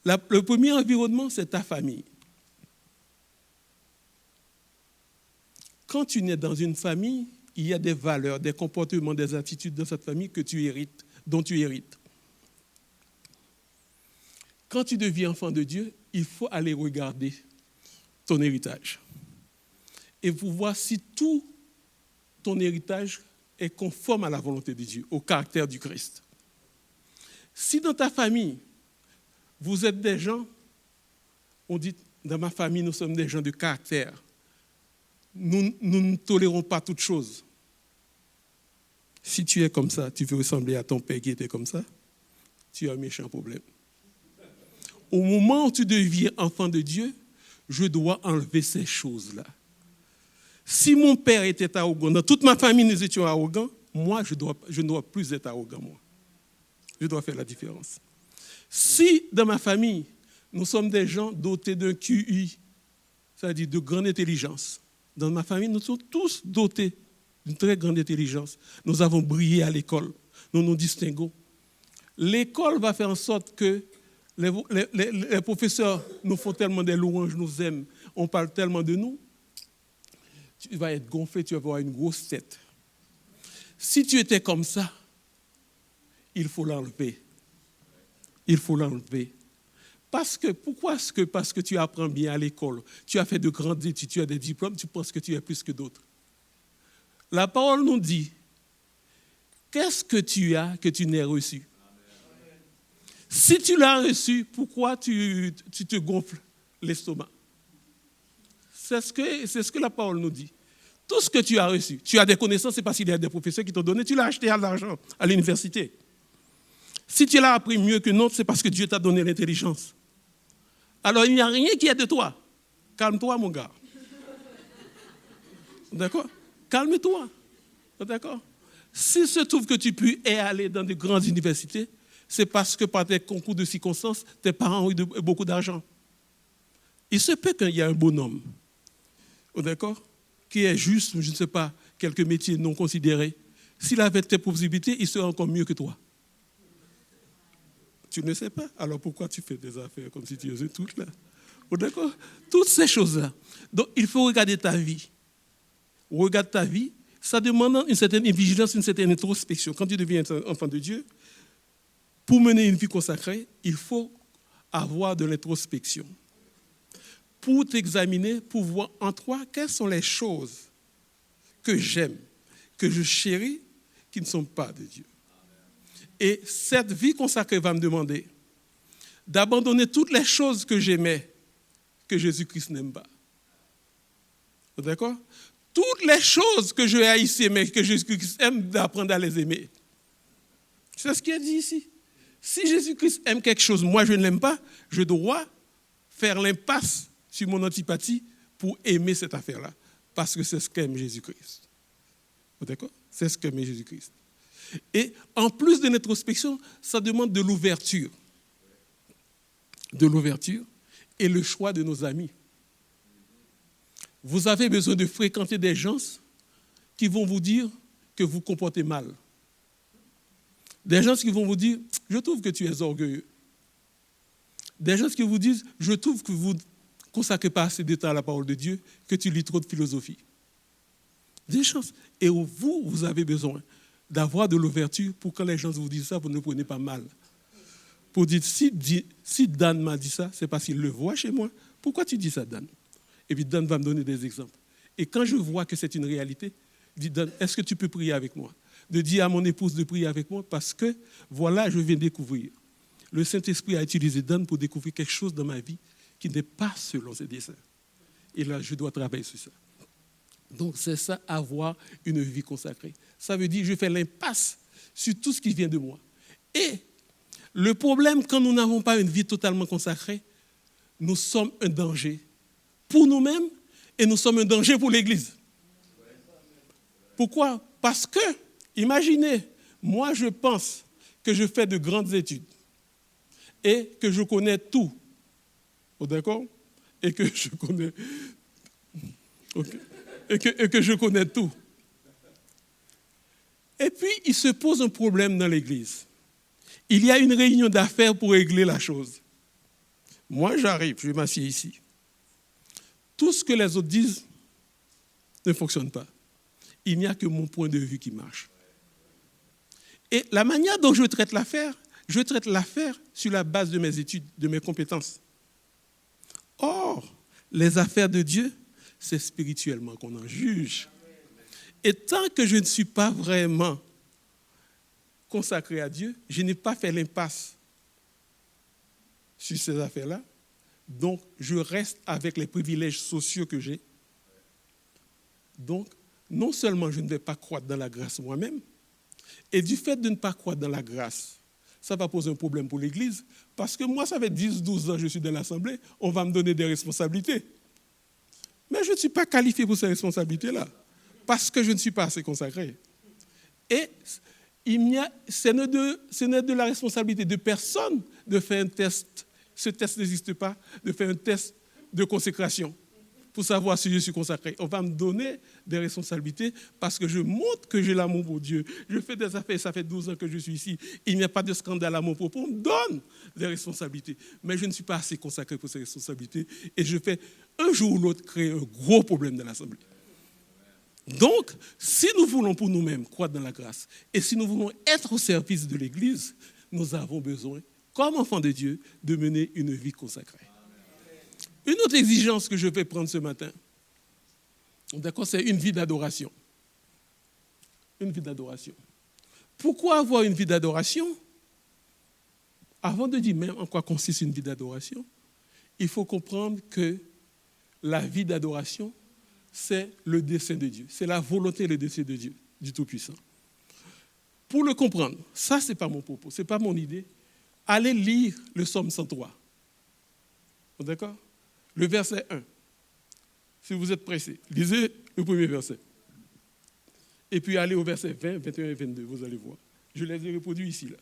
Le premier environnement, c'est ta famille. Quand tu nais dans une famille, il y a des valeurs, des comportements, des attitudes dans cette famille dont tu hérites. Quand tu deviens enfant de Dieu, il faut aller regarder ton héritage et pour voir si tout ton héritage est conforme à la volonté de Dieu, au caractère du Christ. Si dans ta famille, vous êtes des gens, on dit, dans ma famille, nous sommes des gens de caractère, nous ne tolérons pas toutes choses. Si tu es comme ça, tu veux ressembler à ton père qui était comme ça, tu as un méchant problème. Au moment où tu deviens enfant de Dieu, je dois enlever ces choses-là. Si mon père était arrogant, dans toute ma famille nous étions arrogants, moi, je ne dois plus être arrogant, moi. Je dois faire la différence. Si dans ma famille, nous sommes des gens dotés d'un QI, c'est-à-dire de grande intelligence, dans ma famille, nous sommes tous dotés d'une très grande intelligence. Nous avons brillé à l'école, nous nous distinguons. L'école va faire en sorte que les professeurs nous font tellement des louanges, nous aiment, on parle tellement de nous, tu vas être gonflé, tu vas avoir une grosse tête. Si tu étais comme ça, il faut l'enlever. Il faut l'enlever. Parce que tu apprends bien à l'école, tu as fait de grandes études, tu as des diplômes, tu penses que tu es plus que d'autres. La parole nous dit, qu'est-ce que tu as que tu n'aies reçu? Si tu l'as reçu, pourquoi tu te gonfles l'estomac? C'est ce que la parole nous dit. Tout ce que tu as reçu, tu as des connaissances, c'est parce qu'il y a des professeurs qui t'ont donné, tu l'as acheté à l'argent à l'université. Si tu l'as appris mieux qu'un autre, c'est parce que Dieu t'a donné l'intelligence. Alors, il n'y a rien qui est de toi. Calme-toi, mon gars. D'accord? Calme-toi. D'accord? S'il se trouve que tu peux aller dans de grandes universités, c'est parce que par tes concours de circonstances, tes parents ont eu beaucoup d'argent. Il se peut qu'il y ait un bonhomme, d'accord, qui est juste, je ne sais pas, quelques métiers non considérés. S'il avait tes possibilités, il serait encore mieux que toi. Tu ne sais pas, alors pourquoi tu fais des affaires comme si tu faisais toutes là? D'accord? Toutes ces choses-là. Donc, il faut regarder ta vie. Regarde ta vie, ça demande une certaine vigilance, une certaine introspection. Quand tu deviens enfant de Dieu, pour mener une vie consacrée, il faut avoir de l'introspection. Pour t'examiner, pour voir en toi quelles sont les choses que j'aime, que je chéris, qui ne sont pas de Dieu. Et cette vie consacrée va me demander d'abandonner toutes les choses que j'aimais, que Jésus-Christ n'aime pas. D'accord? Toutes les choses que je haïssais, mais que Jésus-Christ aime, d'apprendre à les aimer. C'est ce qui est dit ici. Si Jésus-Christ aime quelque chose, moi je ne l'aime pas, je dois faire l'impasse sur mon antipathie pour aimer cette affaire-là. Parce que c'est ce qu'aime Jésus-Christ. D'accord? C'est ce qu'aime Jésus-Christ. Et en plus de l'introspection, ça demande de l'ouverture. De l'ouverture et le choix de nos amis. Vous avez besoin de fréquenter des gens qui vont vous dire que vous comportez mal. Des gens qui vont vous dire, je trouve que tu es orgueilleux. Des gens qui vous disent, je trouve que vous ne consacrez pas assez de temps à la parole de Dieu, que tu lis trop de philosophie. Des gens. Et vous avez besoin d'avoir de l'ouverture pour quand les gens vous disent ça, vous ne prenez pas mal. Pour dire, si Dan m'a dit ça, c'est parce qu'il le voit chez moi. Pourquoi tu dis ça, Dan? Et puis Dan va me donner des exemples. Et quand je vois que c'est une réalité, je dis, Dan, est-ce que tu peux prier avec moi? de dire à mon épouse de prier avec moi parce que, voilà, je viens découvrir. Le Saint-Esprit a utilisé Dan pour découvrir quelque chose dans ma vie qui n'est pas selon ses desseins. Et là, je dois travailler sur ça. Donc, c'est ça, avoir une vie consacrée. Ça veut dire que je fais l'impasse sur tout ce qui vient de moi. Et le problème, quand nous n'avons pas une vie totalement consacrée, nous sommes un danger pour nous-mêmes et nous sommes un danger pour l'Église. Pourquoi? Parce que, imaginez, moi je pense que je fais de grandes études et que je connais tout. Oh, d'accord? Et que je connais... Okay. Et que je connais tout. Et puis, il se pose un problème dans l'Église. Il y a une réunion d'affaires pour régler la chose. Moi, j'arrive, je m'assieds ici. Tout ce que les autres disent ne fonctionne pas. Il n'y a que mon point de vue qui marche. Et la manière dont je traite l'affaire sur la base de mes études, de mes compétences. Or, les affaires de Dieu, c'est spirituellement qu'on en juge. Et tant que je ne suis pas vraiment consacré à Dieu, je n'ai pas fait l'impasse sur ces affaires-là. Donc, je reste avec les privilèges sociaux que j'ai. Donc, non seulement je ne vais pas croître dans la grâce moi-même, et du fait de ne pas croître dans la grâce, ça va poser un problème pour l'Église, parce que moi, ça fait 10-12 ans que je suis dans l'Assemblée, on va me donner des responsabilités. Mais je ne suis pas qualifié pour ces responsabilités-là, parce que je ne suis pas assez consacré. Et ce n'est de la responsabilité de personne de faire un test. Ce test n'existe pas, de faire un test de consécration pour savoir si je suis consacré. On va me donner des responsabilités parce que je montre que j'ai l'amour pour Dieu. Je fais des affaires, ça fait 12 ans que je suis ici. Il n'y a pas de scandale à mon propos. On me donne des responsabilités. Mais je ne suis pas assez consacré pour ces responsabilités. Et je fais un jour ou l'autre créer un gros problème dans l'Assemblée. Donc, si nous voulons pour nous-mêmes croître dans la grâce et si nous voulons être au service de l'Église, nous avons besoin, comme enfants de Dieu, de mener une vie consacrée. Une autre exigence que je vais prendre ce matin, d'accord, c'est une vie d'adoration. Une vie d'adoration. Pourquoi avoir une vie d'adoration? Avant de dire même en quoi consiste une vie d'adoration, il faut comprendre que la vie d'adoration, c'est le dessein de Dieu. C'est la volonté et le dessein de Dieu, du Tout-Puissant. Pour le comprendre, ça, ce n'est pas mon propos, ce n'est pas mon idée. Allez lire le psaume 103. D'accord? Le verset 1. Si vous êtes pressé, lisez le premier verset. Et puis allez au verset 20, 21 et 22, vous allez voir. Je les ai reproduits ici. Là.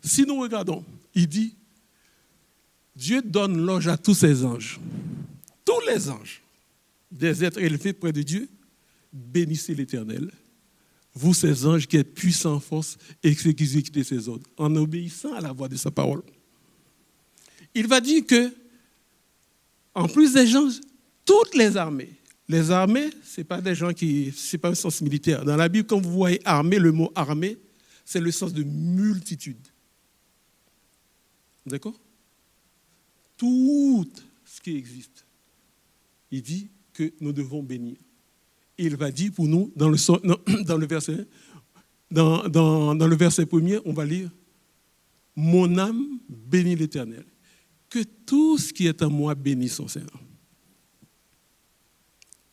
Si nous regardons, il dit, Dieu donne loge à tous ses anges. Tous les anges, des êtres élevés près de Dieu, bénissez l'Éternel. Vous, ces anges qui êtes puissants en force et qui exécutez ses ordres, en obéissant à la voix de sa parole. Il va dire que, en plus des anges, toutes les armées. Les armées, ce n'est pas des gens qui... Ce n'est pas un sens militaire. Dans la Bible, quand vous voyez armée, le mot armée, c'est le sens de multitude. D'accord? Tout ce qui existe. Il dit que nous devons bénir. Et il va dire pour nous, dans le verset 1er, on va lire « Mon âme bénit l'Éternel. Que tout ce qui est en moi bénisse son Seigneur. »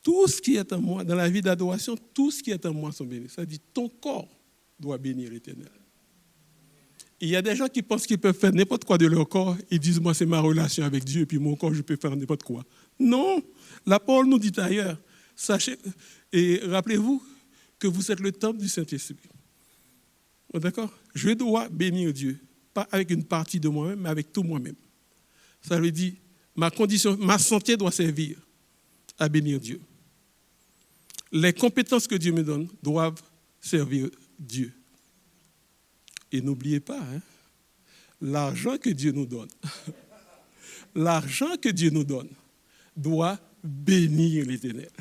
Tout ce qui est en moi, dans la vie d'adoration, tout ce qui est en moi sont bénis. Ça dit ton corps doit bénir l'Éternel. Il y a des gens qui pensent qu'ils peuvent faire n'importe quoi de leur corps. Ils disent, moi, c'est ma relation avec Dieu, et puis mon corps, je peux faire n'importe quoi. Non, la parole nous dit ailleurs. Sachez, et rappelez-vous que vous êtes le temple du Saint-Esprit. D'accord? Je dois bénir Dieu, pas avec une partie de moi-même, mais avec tout moi-même. Ça veut dire, ma santé doit servir à bénir Dieu. Les compétences que Dieu me donne doivent servir Dieu. Et n'oubliez pas, l'argent que Dieu nous donne, doit bénir l'Éternel.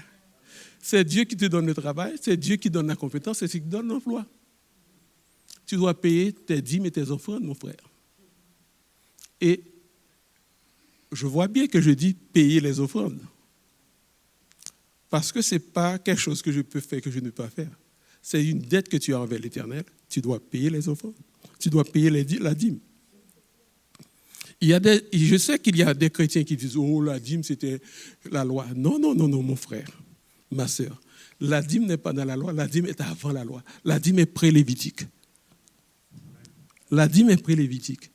C'est Dieu qui te donne le travail, c'est Dieu qui donne la compétence, c'est Dieu qui donne l'emploi. Tu dois payer tes dîmes et tes offrandes, mon frère. Et je vois bien que je dis payer les offrandes. Parce que ce n'est pas quelque chose que je peux faire, que je ne peux pas faire. c'est une dette que tu as envers l'Éternel. Tu dois payer les offrandes. Tu dois payer la dîme. Je sais qu'il y a des chrétiens qui disent « Oh, la dîme, c'était la loi. » Non, non, non, non, mon frère, ma sœur. La dîme n'est pas dans la loi, la dîme est avant la loi. La dîme est pré-lévitique. La dîme est pré-lévitique.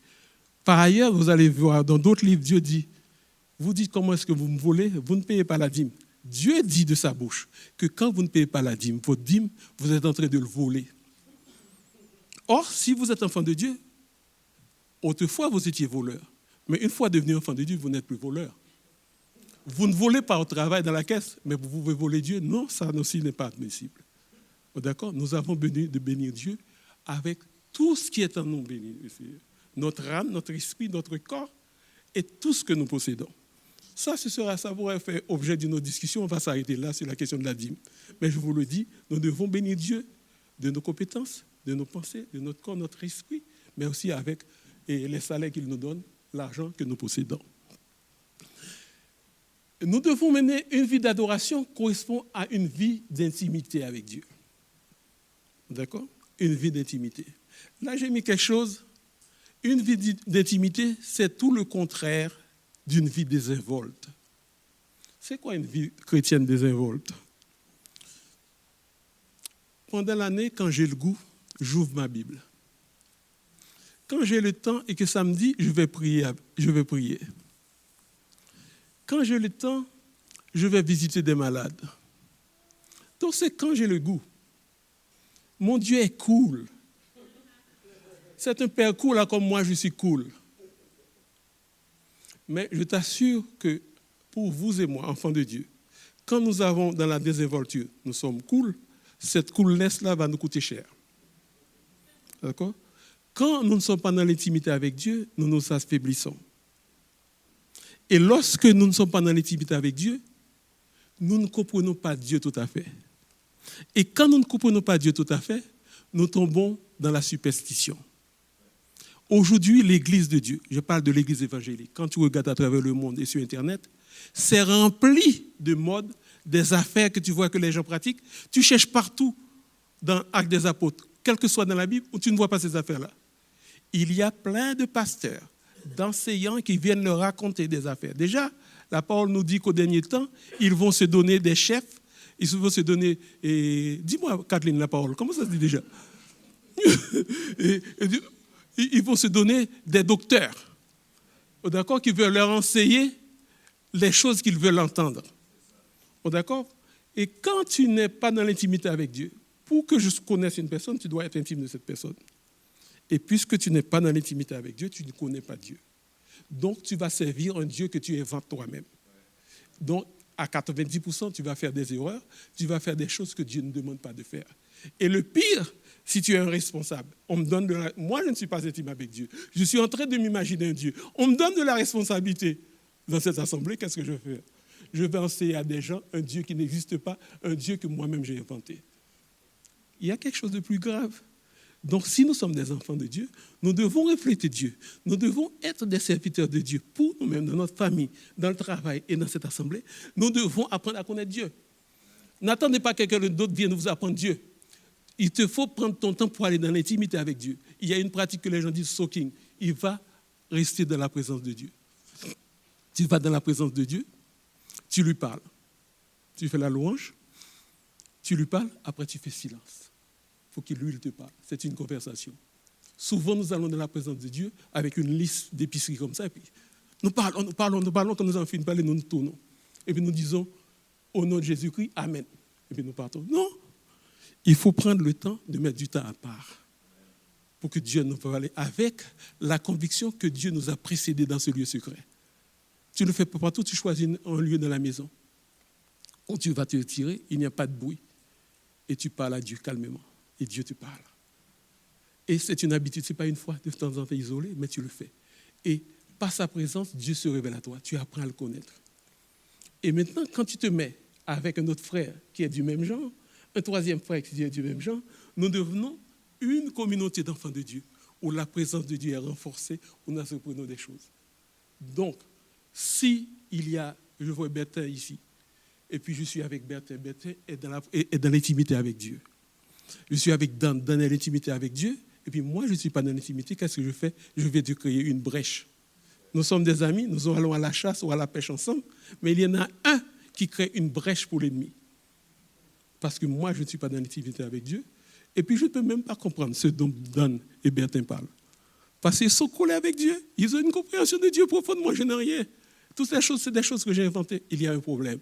Par ailleurs, vous allez voir dans d'autres livres, Dieu dit, vous dites comment est-ce que vous me volez, vous ne payez pas la dîme. Dieu dit de sa bouche que quand vous ne payez pas la dîme, votre dîme, vous êtes en train de le voler. Or, si vous êtes enfant de Dieu, autrefois vous étiez voleur. Mais une fois devenu enfant de Dieu, vous n'êtes plus voleur. Vous ne volez pas au travail dans la caisse, mais vous pouvez voler Dieu. Non, ça aussi n'est pas admissible. D'accord? Nous avons besoin de bénir Dieu avec tout ce qui est en nous béni. Notre âme, notre esprit, notre corps et tout ce que nous possédons. Ça pourrait faire objet d'une autre discussion. On va s'arrêter là sur la question de la dîme. Mais je vous le dis, nous devons bénir Dieu de nos compétences, de nos pensées, de notre corps, notre esprit, mais aussi avec les salaires qu'il nous donne, l'argent que nous possédons. Nous devons mener une vie d'adoration qui correspond à une vie d'intimité avec Dieu. D'accord? Une vie d'intimité. Là, j'ai mis quelque chose. Une vie d'intimité, c'est tout le contraire d'une vie désinvolte. C'est quoi une vie chrétienne désinvolte? Pendant l'année, quand j'ai le goût, j'ouvre ma Bible. Quand j'ai le temps et que ça me dit, je vais prier. Quand j'ai le temps, je vais visiter des malades. Donc c'est quand j'ai le goût. Mon Dieu est cool. C'est un père cool, là, comme moi, je suis cool. Mais je t'assure que pour vous et moi, enfants de Dieu, quand nous avons dans la désinvolture, nous sommes cool, cette coolness-là va nous coûter cher. D'accord? Quand nous ne sommes pas dans l'intimité avec Dieu, nous nous affaiblissons. Et lorsque nous ne sommes pas dans l'intimité avec Dieu, nous ne comprenons pas Dieu tout à fait. Et quand nous ne comprenons pas Dieu tout à fait, nous tombons dans la superstition. Aujourd'hui, l'Église de Dieu, je parle de l'Église évangélique, quand tu regardes à travers le monde et sur Internet, c'est rempli de modes, des affaires que tu vois que les gens pratiquent. Tu cherches partout dans Actes des Apôtres, quel que soit dans la Bible, où tu ne vois pas ces affaires-là. Il y a plein de pasteurs, d'enseignants qui viennent leur raconter des affaires. Déjà, la parole nous dit qu'au dernier temps, ils vont se donner des chefs, ils vont se donner... dis-moi, Kathleen, la parole, comment ça se dit déjà? Ils vont se donner des docteurs, d'accord, qui veulent leur enseigner les choses qu'ils veulent entendre. D'accord? Et quand tu n'es pas dans l'intimité avec Dieu, pour que je connaisse une personne, tu dois être intime de cette personne. Et puisque tu n'es pas dans l'intimité avec Dieu, tu ne connais pas Dieu. Donc, tu vas servir un Dieu que tu inventes toi-même. Donc, à 90%, tu vas faire des erreurs, tu vas faire des choses que Dieu ne demande pas de faire. Et le pire, si tu es un responsable, on me donne moi, je ne suis pas intime avec Dieu. Je suis en train de m'imaginer un Dieu. On me donne de la responsabilité. Dans cette assemblée, qu'est-ce que je vais faire? Je vais enseigner à des gens un Dieu qui n'existe pas, un Dieu que moi-même j'ai inventé. Il y a quelque chose de plus grave. Donc, si nous sommes des enfants de Dieu, nous devons refléter Dieu. Nous devons être des serviteurs de Dieu pour nous-mêmes, dans notre famille, dans le travail et dans cette assemblée. Nous devons apprendre à connaître Dieu. N'attendez pas que quelqu'un d'autre vienne vous apprendre Dieu. Il te faut prendre ton temps pour aller dans l'intimité avec Dieu. Il y a une pratique que les gens disent soaking. Il va rester dans la présence de Dieu. Tu vas dans la présence de Dieu, tu lui parles. Tu fais la louange, tu lui parles, après tu fais silence. Il faut qu'il lui te parle. C'est une conversation. Souvent, nous allons dans la présence de Dieu avec une liste d'épiceries comme ça, et puis nous parlons, quand nous avons fini de parler, nous nous tournons. Et puis nous disons, au nom de Jésus-Christ, Amen. Et puis nous partons. Non, il faut prendre le temps de mettre du temps à part pour que Dieu nous parle avec la conviction que Dieu nous a précédés dans ce lieu secret. Tu ne le fais pas partout, tu choisis un lieu dans la maison où tu vas te retirer, il n'y a pas de bruit, et tu parles à Dieu calmement, et Dieu te parle. Et c'est une habitude, ce n'est pas une fois, de temps en temps isolé, mais tu le fais. Et par sa présence, Dieu se révèle à toi, tu apprends à le connaître. Et maintenant, quand tu te mets avec un autre frère qui est du même genre, un troisième frère qui est du même genre, nous devenons une communauté d'enfants de Dieu, où la présence de Dieu est renforcée, où nous apprenons des choses. Donc, si il y a, je vois Bertin ici, et puis je suis avec Bertin, Bertin est dans l'intimité avec Dieu. Je suis dans l'intimité avec Dieu, et puis moi, je ne suis pas dans l'intimité. Qu'est-ce que je fais? Je vais te créer une brèche. Nous sommes des amis, nous allons à la chasse ou à la pêche ensemble, mais il y en a un qui crée une brèche pour l'ennemi. Parce que moi, je ne suis pas dans l'intimité avec Dieu. Et puis, je ne peux même pas comprendre ce dont Dan et Bertin parlent. Parce qu'ils sont collés avec Dieu. Ils ont une compréhension de Dieu profonde. Moi, je n'ai rien. Toutes ces choses, c'est des choses que j'ai inventées. Il y a un problème.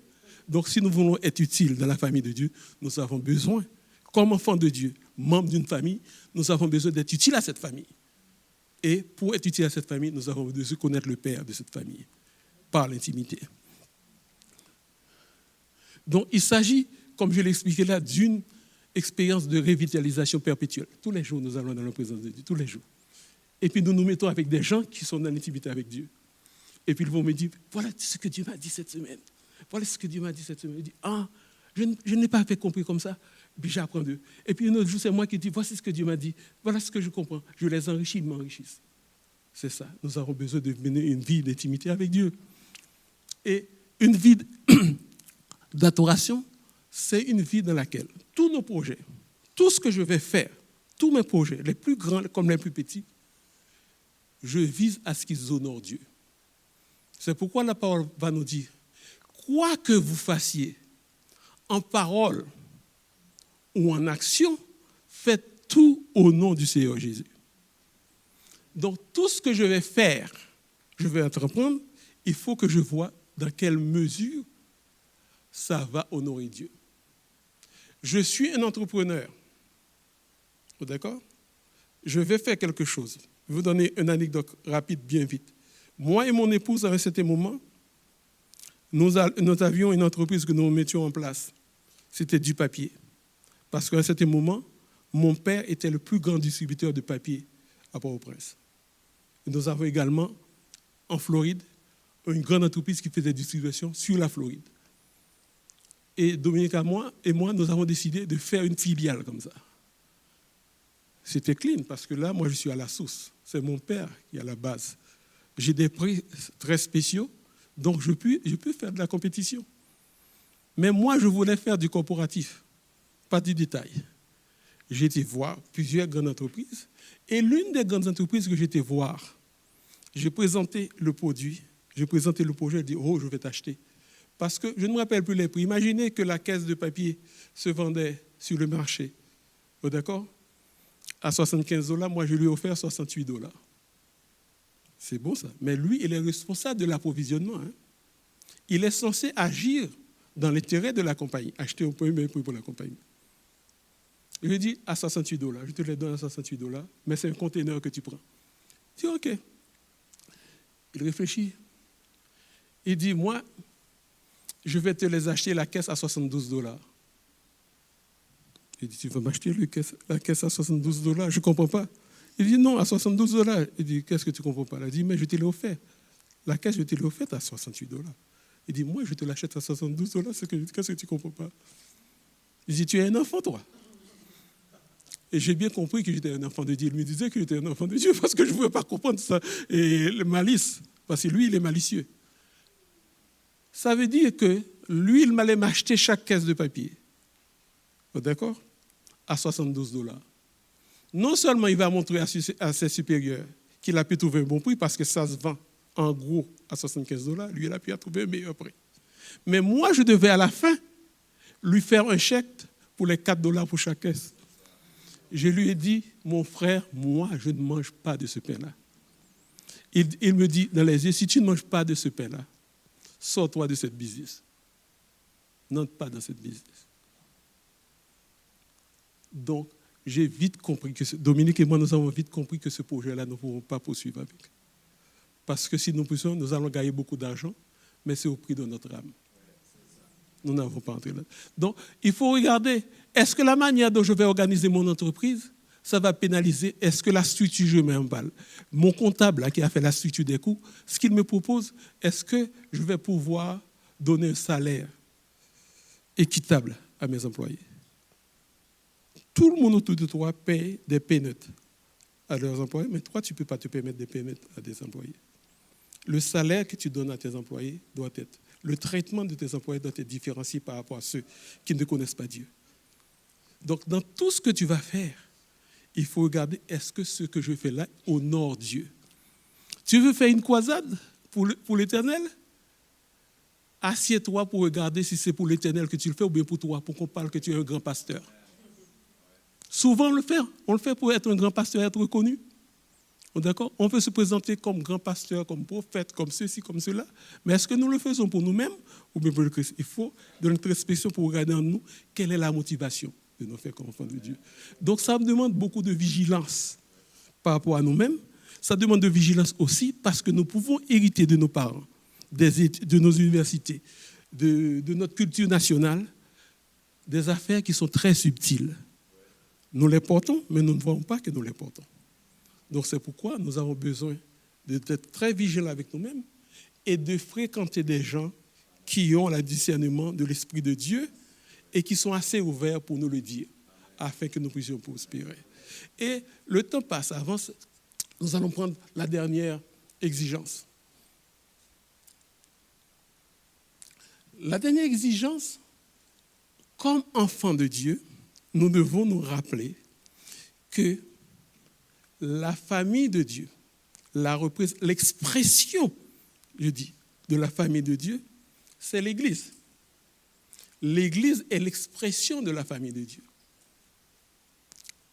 Donc, si nous voulons être utiles dans la famille de Dieu, nous avons besoin, comme enfants de Dieu, membres d'une famille, nous avons besoin d'être utiles à cette famille. Et pour être utiles à cette famille, nous avons besoin de connaître le père de cette famille, par l'intimité. Donc, il s'agit, comme je l'ai expliqué là, d'une expérience de revitalisation perpétuelle. Tous les jours, nous allons dans la présence de Dieu, tous les jours. Et puis, nous nous mettons avec des gens qui sont dans l'intimité avec Dieu. Et puis, ils vont me dire, voilà ce que Dieu m'a dit cette semaine. Voilà ce que Dieu m'a dit cette semaine. Il dit, je n'ai pas fait compris comme ça. Puis j'apprends d'eux. Et puis un autre jour, c'est moi qui dis, voici ce que Dieu m'a dit. Voilà ce que je comprends. Je les enrichis, ils m'enrichissent. C'est ça. Nous avons besoin de mener une vie d'intimité avec Dieu. Et une vie d'adoration, c'est une vie dans laquelle tous nos projets, tout ce que je vais faire, tous mes projets, les plus grands comme les plus petits, je vise à ce qu'ils honorent Dieu. C'est pourquoi la parole va nous dire, quoi que vous fassiez en parole ou en action, faites tout au nom du Seigneur Jésus. Donc, tout ce que je vais faire, je vais entreprendre, il faut que je vois dans quelle mesure ça va honorer Dieu. Je suis un entrepreneur. D'accord? Je vais faire quelque chose. Je vais vous donner une anecdote rapide, bien vite. Moi et mon épouse, à un certain moment, nous avions une entreprise que nous mettions en place. C'était du papier. Parce qu'à un certain moment, mon père était le plus grand distributeur de papier à Port-au-Prince. Nous avons également, en Floride, une grande entreprise qui faisait distribution sur la Floride. Et Dominique et moi, nous avons décidé de faire une filiale comme ça. C'était clean, parce que là, moi, je suis à la source. C'est mon père qui est à la base. J'ai des prix très spéciaux, donc je peux faire de la compétition. Mais moi, je voulais faire du corporatif, pas du détail. J'ai été voir plusieurs grandes entreprises, et l'une des grandes entreprises que j'ai été voir, j'ai présenté le produit, j'ai présenté le projet, j'ai dit, je vais t'acheter. Parce que je ne me rappelle plus les prix. Imaginez que la caisse de papier se vendait sur le marché, d'accord, à $75, moi je lui ai offert $68. C'est beau ça. Mais lui, il est responsable de l'approvisionnement. Hein. Il est censé agir dans l'intérêt de la compagnie, acheter au premier prix pour la compagnie. Je lui ai dit à $68, je te les donne à $68, mais c'est un conteneur que tu prends. Je dis OK. Il réfléchit. Il dit, moi, je vais te les acheter la caisse à $72. Il dit, tu vas m'acheter la caisse à $72? Je ne comprends pas. Il dit, non, à $72. Il dit, qu'est-ce que tu ne comprends pas? Il dit, mais je te l'ai offert. La caisse, je te l'ai offerte à $68. Il dit, moi, je te l'achète à $72. Qu'est-ce que tu ne comprends pas? Il dit, tu es un enfant, toi. Et j'ai bien compris que j'étais un enfant de Dieu. Il me disait que j'étais un enfant de Dieu parce que je ne pouvais pas comprendre ça. Et le malice, parce que lui, il est malicieux. Ça veut dire que lui, il m'allait m'acheter chaque caisse de papier. D'accord? À $72. Non seulement il va montrer à ses supérieurs qu'il a pu trouver un bon prix parce que ça se vend en gros à $75, lui, il a pu trouver un meilleur prix. Mais moi, je devais à la fin lui faire un chèque pour les $4 pour chaque caisse. Je lui ai dit, mon frère, moi, je ne mange pas de ce pain-là. Il me dit dans les yeux, si tu ne manges pas de ce pain-là, sors-toi de cette business. N'entre pas dans cette business. Donc, j'ai vite compris que Dominique et moi, nous avons vite compris que ce projet-là, nous ne pouvons pas poursuivre avec. Parce que si nous poussons, nous allons gagner beaucoup d'argent, mais c'est au prix de notre âme. Nous n'avons pas entré là. Donc, il faut regarder, est-ce que la manière dont je vais organiser mon entreprise, ça va pénaliser? Est-ce que la structure, je mets en balle? Mon comptable là, qui a fait la structure des coûts, ce qu'il me propose, est-ce que je vais pouvoir donner un salaire équitable à mes employés? Tout le monde autour de toi paye des peanuts à leurs employés, mais toi, tu ne peux pas te permettre des peanuts à des employés. Le salaire que tu donnes à tes employés doit être, le traitement de tes employés doit être différencié par rapport à ceux qui ne connaissent pas Dieu. Donc, dans tout ce que tu vas faire, il faut regarder, est-ce que ce que je fais là honore Dieu? Tu veux faire une croisade pour l'Éternel? Assieds-toi pour regarder si c'est pour l'Éternel que tu le fais ou bien pour toi, pour qu'on parle que tu es un grand pasteur. Souvent, on le fait pour être un grand pasteur, être reconnu. D'accord? On peut se présenter comme grand pasteur, comme prophète, comme ceci, comme cela. Mais est-ce que nous le faisons pour nous-mêmes ou bien pour le Christ? Il faut de notre introspection pour regarder en nous quelle est la motivation de nous faire comme enfants de Dieu. Donc, ça me demande beaucoup de vigilance par rapport à nous-mêmes. Ça demande de vigilance aussi parce que nous pouvons hériter de nos parents, de nos universités, de notre culture nationale, des affaires qui sont très subtiles. Nous les portons, mais nous ne voyons pas que nous les portons. Donc c'est pourquoi nous avons besoin d'être très vigilants avec nous-mêmes et de fréquenter des gens qui ont le discernement de l'Esprit de Dieu et qui sont assez ouverts pour nous le dire, afin que nous puissions prospérer. Et le temps passe, avance, nous allons prendre la dernière exigence. La dernière exigence, comme enfants de Dieu, nous devons nous rappeler que la famille de Dieu, l'expression, je dis, de la famille de Dieu, c'est l'Église. L'Église est l'expression de la famille de Dieu.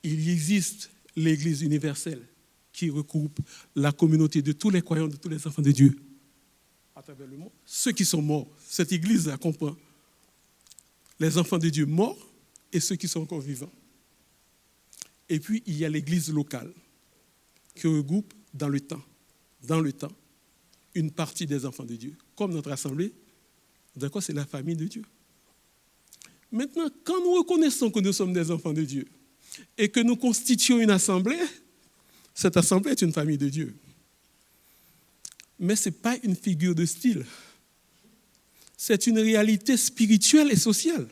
Il existe l'Église universelle qui regroupe la communauté de tous les croyants, de tous les enfants de Dieu à travers le monde. Ceux qui sont morts, cette Église comprend les enfants de Dieu morts et ceux qui sont encore vivants. Et puis, il y a l'Église locale qui regroupe dans le temps, une partie des enfants de Dieu. Comme notre assemblée, d'accord, c'est la famille de Dieu. Maintenant, quand nous reconnaissons que nous sommes des enfants de Dieu et que nous constituons une assemblée, cette assemblée est une famille de Dieu. Mais ce n'est pas une figure de style. C'est une réalité spirituelle et sociale.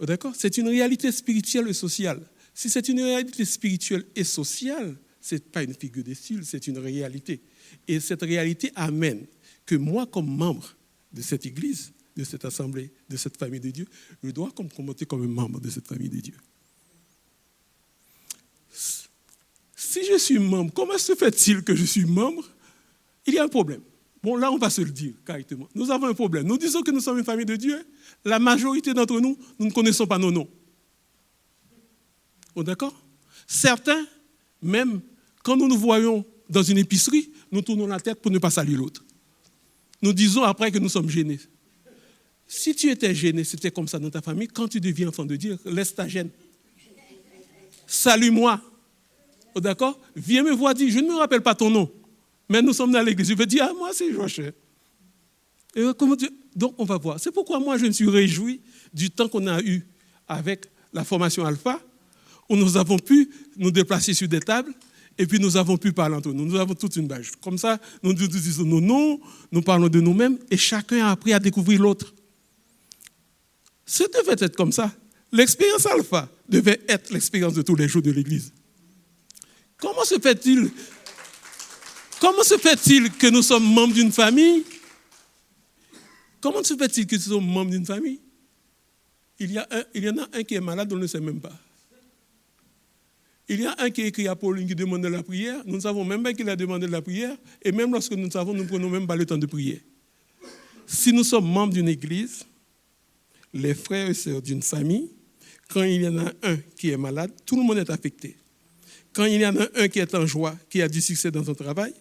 D'accord? C'est une réalité spirituelle et sociale. Si c'est une réalité spirituelle et sociale, ce n'est pas une figure de style, c'est une réalité. Et cette réalité amène que moi, comme membre de cette église, de cette assemblée, de cette famille de Dieu, je dois me comporter comme un membre de cette famille de Dieu. Si je suis membre, comment se fait-il que je suis membre? Il y a un problème. Bon, là, on va se le dire correctement. Nous avons un problème. Nous disons que nous sommes une famille de Dieu. La majorité d'entre nous, nous ne connaissons pas nos noms. Oh, d'accord? Certains, même quand nous nous voyons dans une épicerie, nous tournons la tête pour ne pas saluer l'autre. Nous disons après que nous sommes gênés. Si tu étais gêné, c'était comme ça dans ta famille, quand tu deviens enfant de Dieu, laisse ta gêne. Salue-moi. Oh, d'accord? Viens me voir, dis, je ne me rappelle pas ton nom. Mais nous sommes dans l'église. Je veux dire, moi, c'est Joachim. Et comment Dieu... Donc, on va voir. C'est pourquoi moi, je me suis réjoui du temps qu'on a eu avec la formation Alpha, où nous avons pu nous déplacer sur des tables, et puis nous avons pu parler entre nous. Nous avons toute une bâche. Comme ça, nous disons nos noms, nous parlons de nous-mêmes, et chacun a appris à découvrir l'autre. Ça devait être comme ça. L'expérience Alpha devait être l'expérience de tous les jours de l'église. Comment se fait-il que nous sommes membres d'une famille? Comment se fait-il que nous sommes membres d'une famille? Il y en a un qui est malade, on ne le sait même pas. Il y a un qui écrit à Pauline qui demande de la prière. Nous ne savons même pas qu'il a demandé de la prière. Et même lorsque nous savons, nous ne prenons même pas le temps de prier. Si nous sommes membres d'une église, les frères et sœurs d'une famille, quand il y en a un qui est malade, tout le monde est affecté. Quand il y en a un qui est en joie, qui a du succès dans son travail,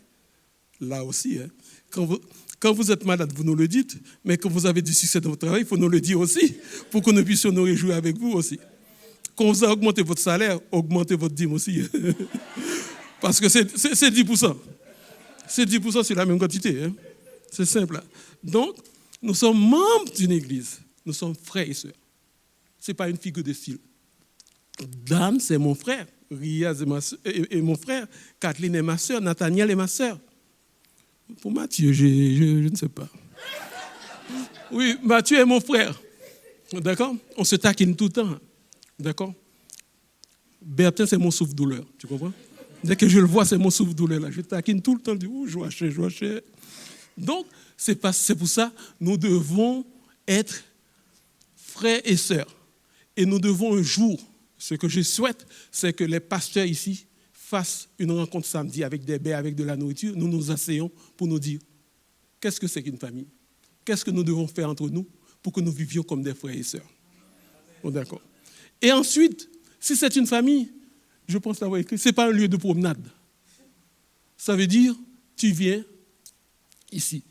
là aussi, hein, quand vous êtes malade, vous nous le dites, mais quand vous avez du succès dans votre travail, il faut nous le dire aussi, pour que nous puissions nous réjouir avec vous aussi. Quand vous avez augmenté votre salaire, augmentez votre dîme aussi. Parce que c'est 10%. C'est 10%, c'est la même quantité. Hein. C'est simple. Donc, nous sommes membres d'une église. Nous sommes frères et sœurs. Ce n'est pas une figure de style. Dan, c'est mon frère. Riaz est mon frère. Kathleen est ma sœur. Nathaniel est ma sœur. Pour Mathieu, je ne sais pas. Oui, Mathieu est mon frère. D'accord? On se taquine tout le temps. D'accord? Bertin, c'est mon souffle-douleur. Tu comprends? Dès que je le vois, c'est mon souffle-douleur. Là. Je taquine tout le temps. Je dis, oh, Joachim. Donc, c'est pour ça nous devons être frères et sœurs. Et nous devons un jour, ce que je souhaite, c'est que les pasteurs ici fassent une rencontre samedi avec des baies, avec de la nourriture. Nous nous asseyons pour nous dire, qu'est-ce que c'est qu'une famille? Qu'est-ce que nous devons faire entre nous pour que nous vivions comme des frères et sœurs? Bon, d'accord. Et ensuite, si c'est une famille, je pense l'avoir écrit, ce n'est pas un lieu de promenade. Ça veut dire, tu viens ici.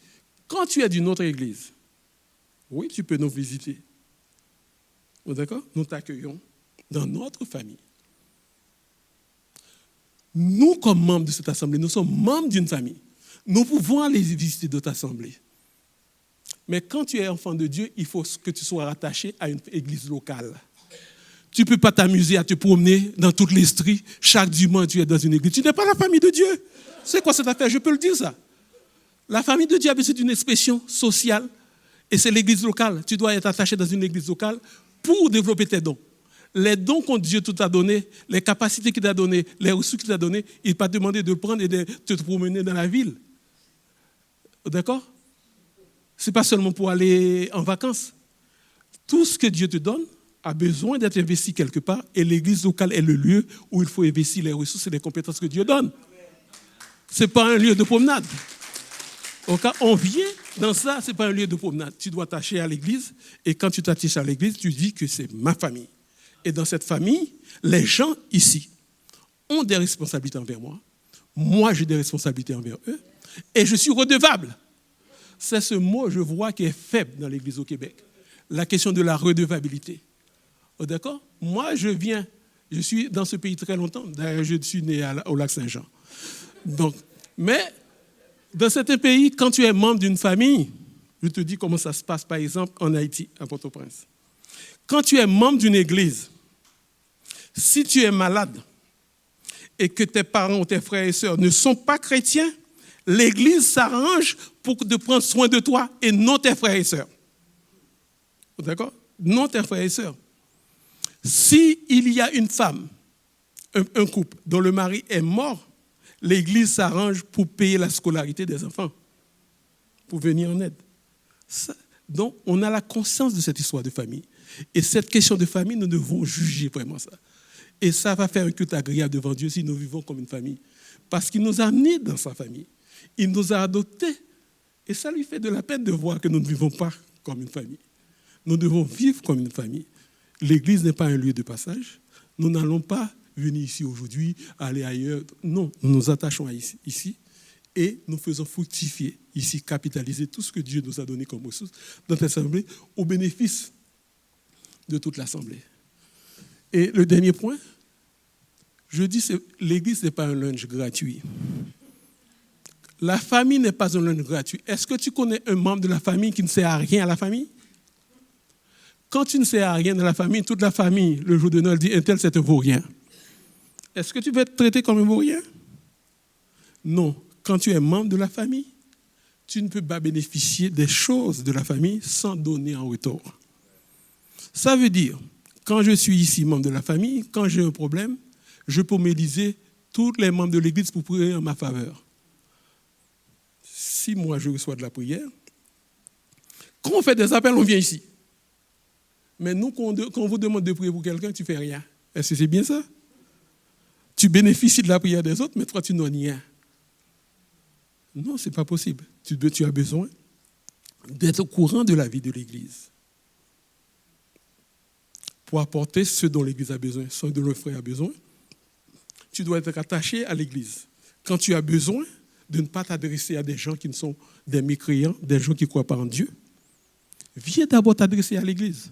Quand tu es d'une autre église, oui, tu peux nous visiter. Bon, d'accord? Nous t'accueillons dans notre famille. Nous, comme membres de cette assemblée, nous sommes membres d'une famille. Nous pouvons aller visiter d'autres assemblées. Mais quand tu es enfant de Dieu, il faut que tu sois rattaché à une église locale. Tu ne peux pas t'amuser à te promener dans toute l'Estrie. Chaque dimanche, tu es dans une église. Tu n'es pas la famille de Dieu. C'est quoi cette affaire? Je peux le dire ça. La famille de Dieu, c'est une expression sociale et c'est l'église locale. Tu dois être attaché dans une église locale pour développer tes dons. Les dons que Dieu t'a donné, les capacités qu'il t'a données, les ressources qu'il t'a données, il t'a demandé de prendre et de te promener dans la ville. D'accord? Ce n'est pas seulement pour aller en vacances. Tout ce que Dieu te donne a besoin d'être investi quelque part et l'église locale est le lieu où il faut investir les ressources et les compétences que Dieu donne. Ce n'est pas un lieu de promenade. Donc, on vient dans ça, ce n'est pas un lieu de promenade. Tu dois t'attacher à l'église et quand tu t'attaches à l'église, tu dis que c'est ma famille. Et dans cette famille, les gens ici ont des responsabilités envers moi. Moi, j'ai des responsabilités envers eux et je suis redevable. C'est ce mot, je vois, qui est faible dans l'église au Québec. La question de la redevabilité. Oh, d'accord? Moi, je suis dans ce pays très longtemps. D'ailleurs, je suis né au Lac-Saint-Jean. Donc, mais dans certains pays, quand tu es membre d'une famille, je te dis comment ça se passe, par exemple, en Haïti, à Port-au-Prince. Quand tu es membre d'une église, si tu es malade et que tes parents ou tes frères et sœurs ne sont pas chrétiens, l'église s'arrange pour prendre soin de toi et non tes frères et sœurs. D'accord? Non tes frères et sœurs. S'il y a une femme, un couple dont le mari est mort, l'église s'arrange pour payer la scolarité des enfants, pour venir en aide. Donc, on a la conscience de cette histoire de famille. Et cette question de famille, nous devons juger vraiment ça. Et ça va faire un culte agréable devant Dieu si nous vivons comme une famille. Parce qu'il nous a amenés dans sa famille. Il nous a adoptés. Et ça lui fait de la peine de voir que nous ne vivons pas comme une famille. Nous devons vivre comme une famille. L'église n'est pas un lieu de passage. Nous n'allons pas venir ici aujourd'hui, aller ailleurs. Non, nous nous attachons à ici et nous faisons fructifier ici, capitaliser tout ce que Dieu nous a donné comme ressources dans l'Assemblée au bénéfice de toute l'Assemblée. Et le dernier point, je dis que l'église n'est pas un lunch gratuit. La famille n'est pas un lunch gratuit. Est-ce que tu connais un membre de la famille qui ne sert à rien à la famille? Quand tu ne sers à rien dans la famille, toute la famille, le jour de Noël, dit un tel, c'est un vaurien. Est-ce que tu veux être traité comme un vaurien? Non. Quand tu es membre de la famille, tu ne peux pas bénéficier des choses de la famille sans donner en retour. Ça veut dire, quand je suis ici membre de la famille, quand j'ai un problème, je peux mobiliser tous les membres de l'église pour prier en ma faveur. Si moi je reçois de la prière, quand on fait des appels, on vient ici. Mais nous, quand on vous demande de prier pour quelqu'un, tu ne fais rien. Est-ce que c'est bien ça? Tu bénéficies de la prière des autres, mais toi, tu n'as rien. Non, ce n'est pas possible. Tu as besoin d'être au courant de la vie de l'Église pour apporter ce dont l'Église a besoin, ce dont le frère a besoin. Tu dois être attaché à l'Église. Quand tu as besoin de ne pas t'adresser à des gens qui ne sont des mécréants, des gens qui ne croient pas en Dieu, viens d'abord t'adresser à l'Église.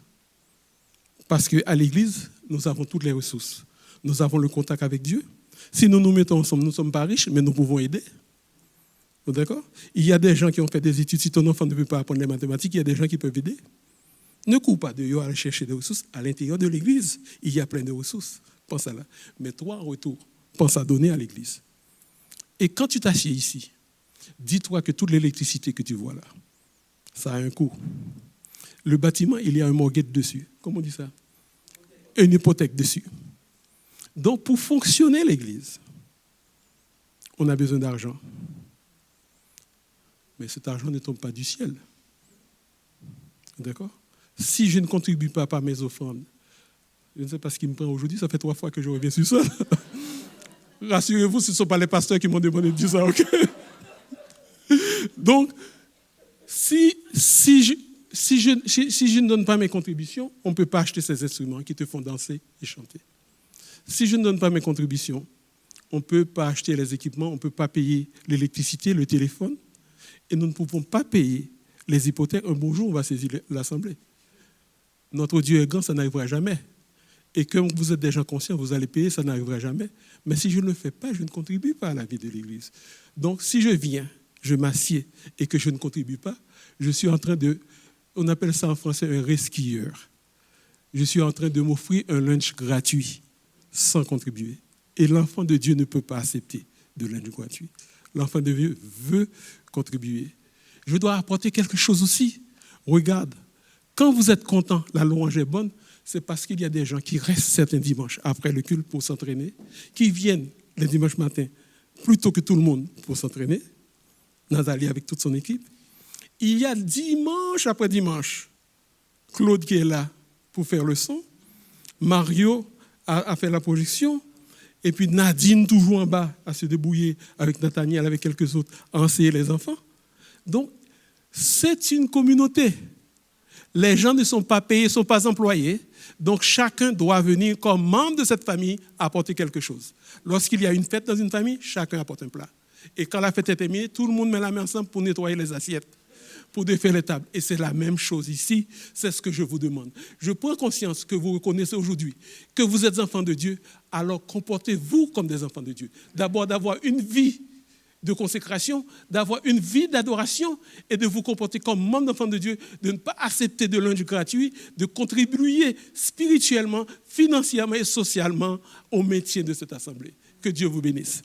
Parce qu'à l'Église, nous avons toutes les ressources. Nous avons le contact avec Dieu. Si nous nous mettons ensemble, nous ne sommes pas riches, mais nous pouvons aider. D'accord? Il y a des gens qui ont fait des études. Si ton enfant ne peut pas apprendre les mathématiques, il y a des gens qui peuvent aider. Ne cours pas dehors à aller chercher des ressources. À l'intérieur de l'Église, il y a plein de ressources. Pense à là. Mais toi, en retour, pense à donner à l'Église. Et quand tu t'assieds ici, dis-toi que toute l'électricité que tu vois là, ça a un coût. Le bâtiment, il y a un mortgage dessus. Comment on dit ça? Une hypothèque dessus. Donc, pour fonctionner l'Église, on a besoin d'argent. Mais cet argent ne tombe pas du ciel. D'accord? Si je ne contribue pas par mes offrandes Je ne sais pas ce qui me prend aujourd'hui, ça fait 3 fois que je reviens sur ça. Rassurez-vous, ce ne sont pas les pasteurs qui m'ont demandé de dire ça, ok? Donc, si je ne donne pas mes contributions, on ne peut pas acheter ces instruments qui te font danser et chanter. Si je ne donne pas mes contributions, on ne peut pas acheter les équipements, on ne peut pas payer l'électricité, le téléphone, et nous ne pouvons pas payer les hypothèques. Un bon jour, on va saisir l'Assemblée. Notre Dieu est grand, ça n'arrivera jamais. Et comme vous êtes des gens conscients, vous allez payer, ça n'arrivera jamais. Mais si je ne le fais pas, je ne contribue pas à la vie de l'Église. Donc, si je viens, je m'assieds et que je ne contribue pas, je suis en train de, on appelle ça en français un resquilleur. Je suis en train de m'offrir un lunch gratuit sans contribuer. Et l'enfant de Dieu ne peut pas accepter de lunch gratuit. L'enfant de Dieu veut contribuer. Je dois apporter quelque chose aussi. Regarde, quand vous êtes content, la louange est bonne, c'est parce qu'il y a des gens qui restent certains dimanches après le culte pour s'entraîner, qui viennent le dimanche matin plutôt que tout le monde pour s'entraîner. Nathalie avec toute son équipe. Il y a dimanche après dimanche, Claude qui est là pour faire le son, Mario a fait la projection, et puis Nadine toujours en bas à se débrouiller avec Nathaniel, avec quelques autres, à enseigner les enfants. Donc, c'est une communauté. Les gens ne sont pas payés, ne sont pas employés. Donc, chacun doit venir comme membre de cette famille apporter quelque chose. Lorsqu'il y a une fête dans une famille, chacun apporte un plat. Et quand la fête est terminée, tout le monde met la main ensemble pour nettoyer les assiettes, pour défaire les tables. Et c'est la même chose ici, c'est ce que je vous demande. Je prends conscience que vous reconnaissez aujourd'hui que vous êtes enfants de Dieu, alors comportez-vous comme des enfants de Dieu. D'abord, d'avoir une vie de consécration, d'avoir une vie d'adoration et de vous comporter comme membre d'enfant de Dieu, de ne pas accepter de lunch gratuit, de contribuer spirituellement, financièrement et socialement au maintien de cette assemblée. Que Dieu vous bénisse.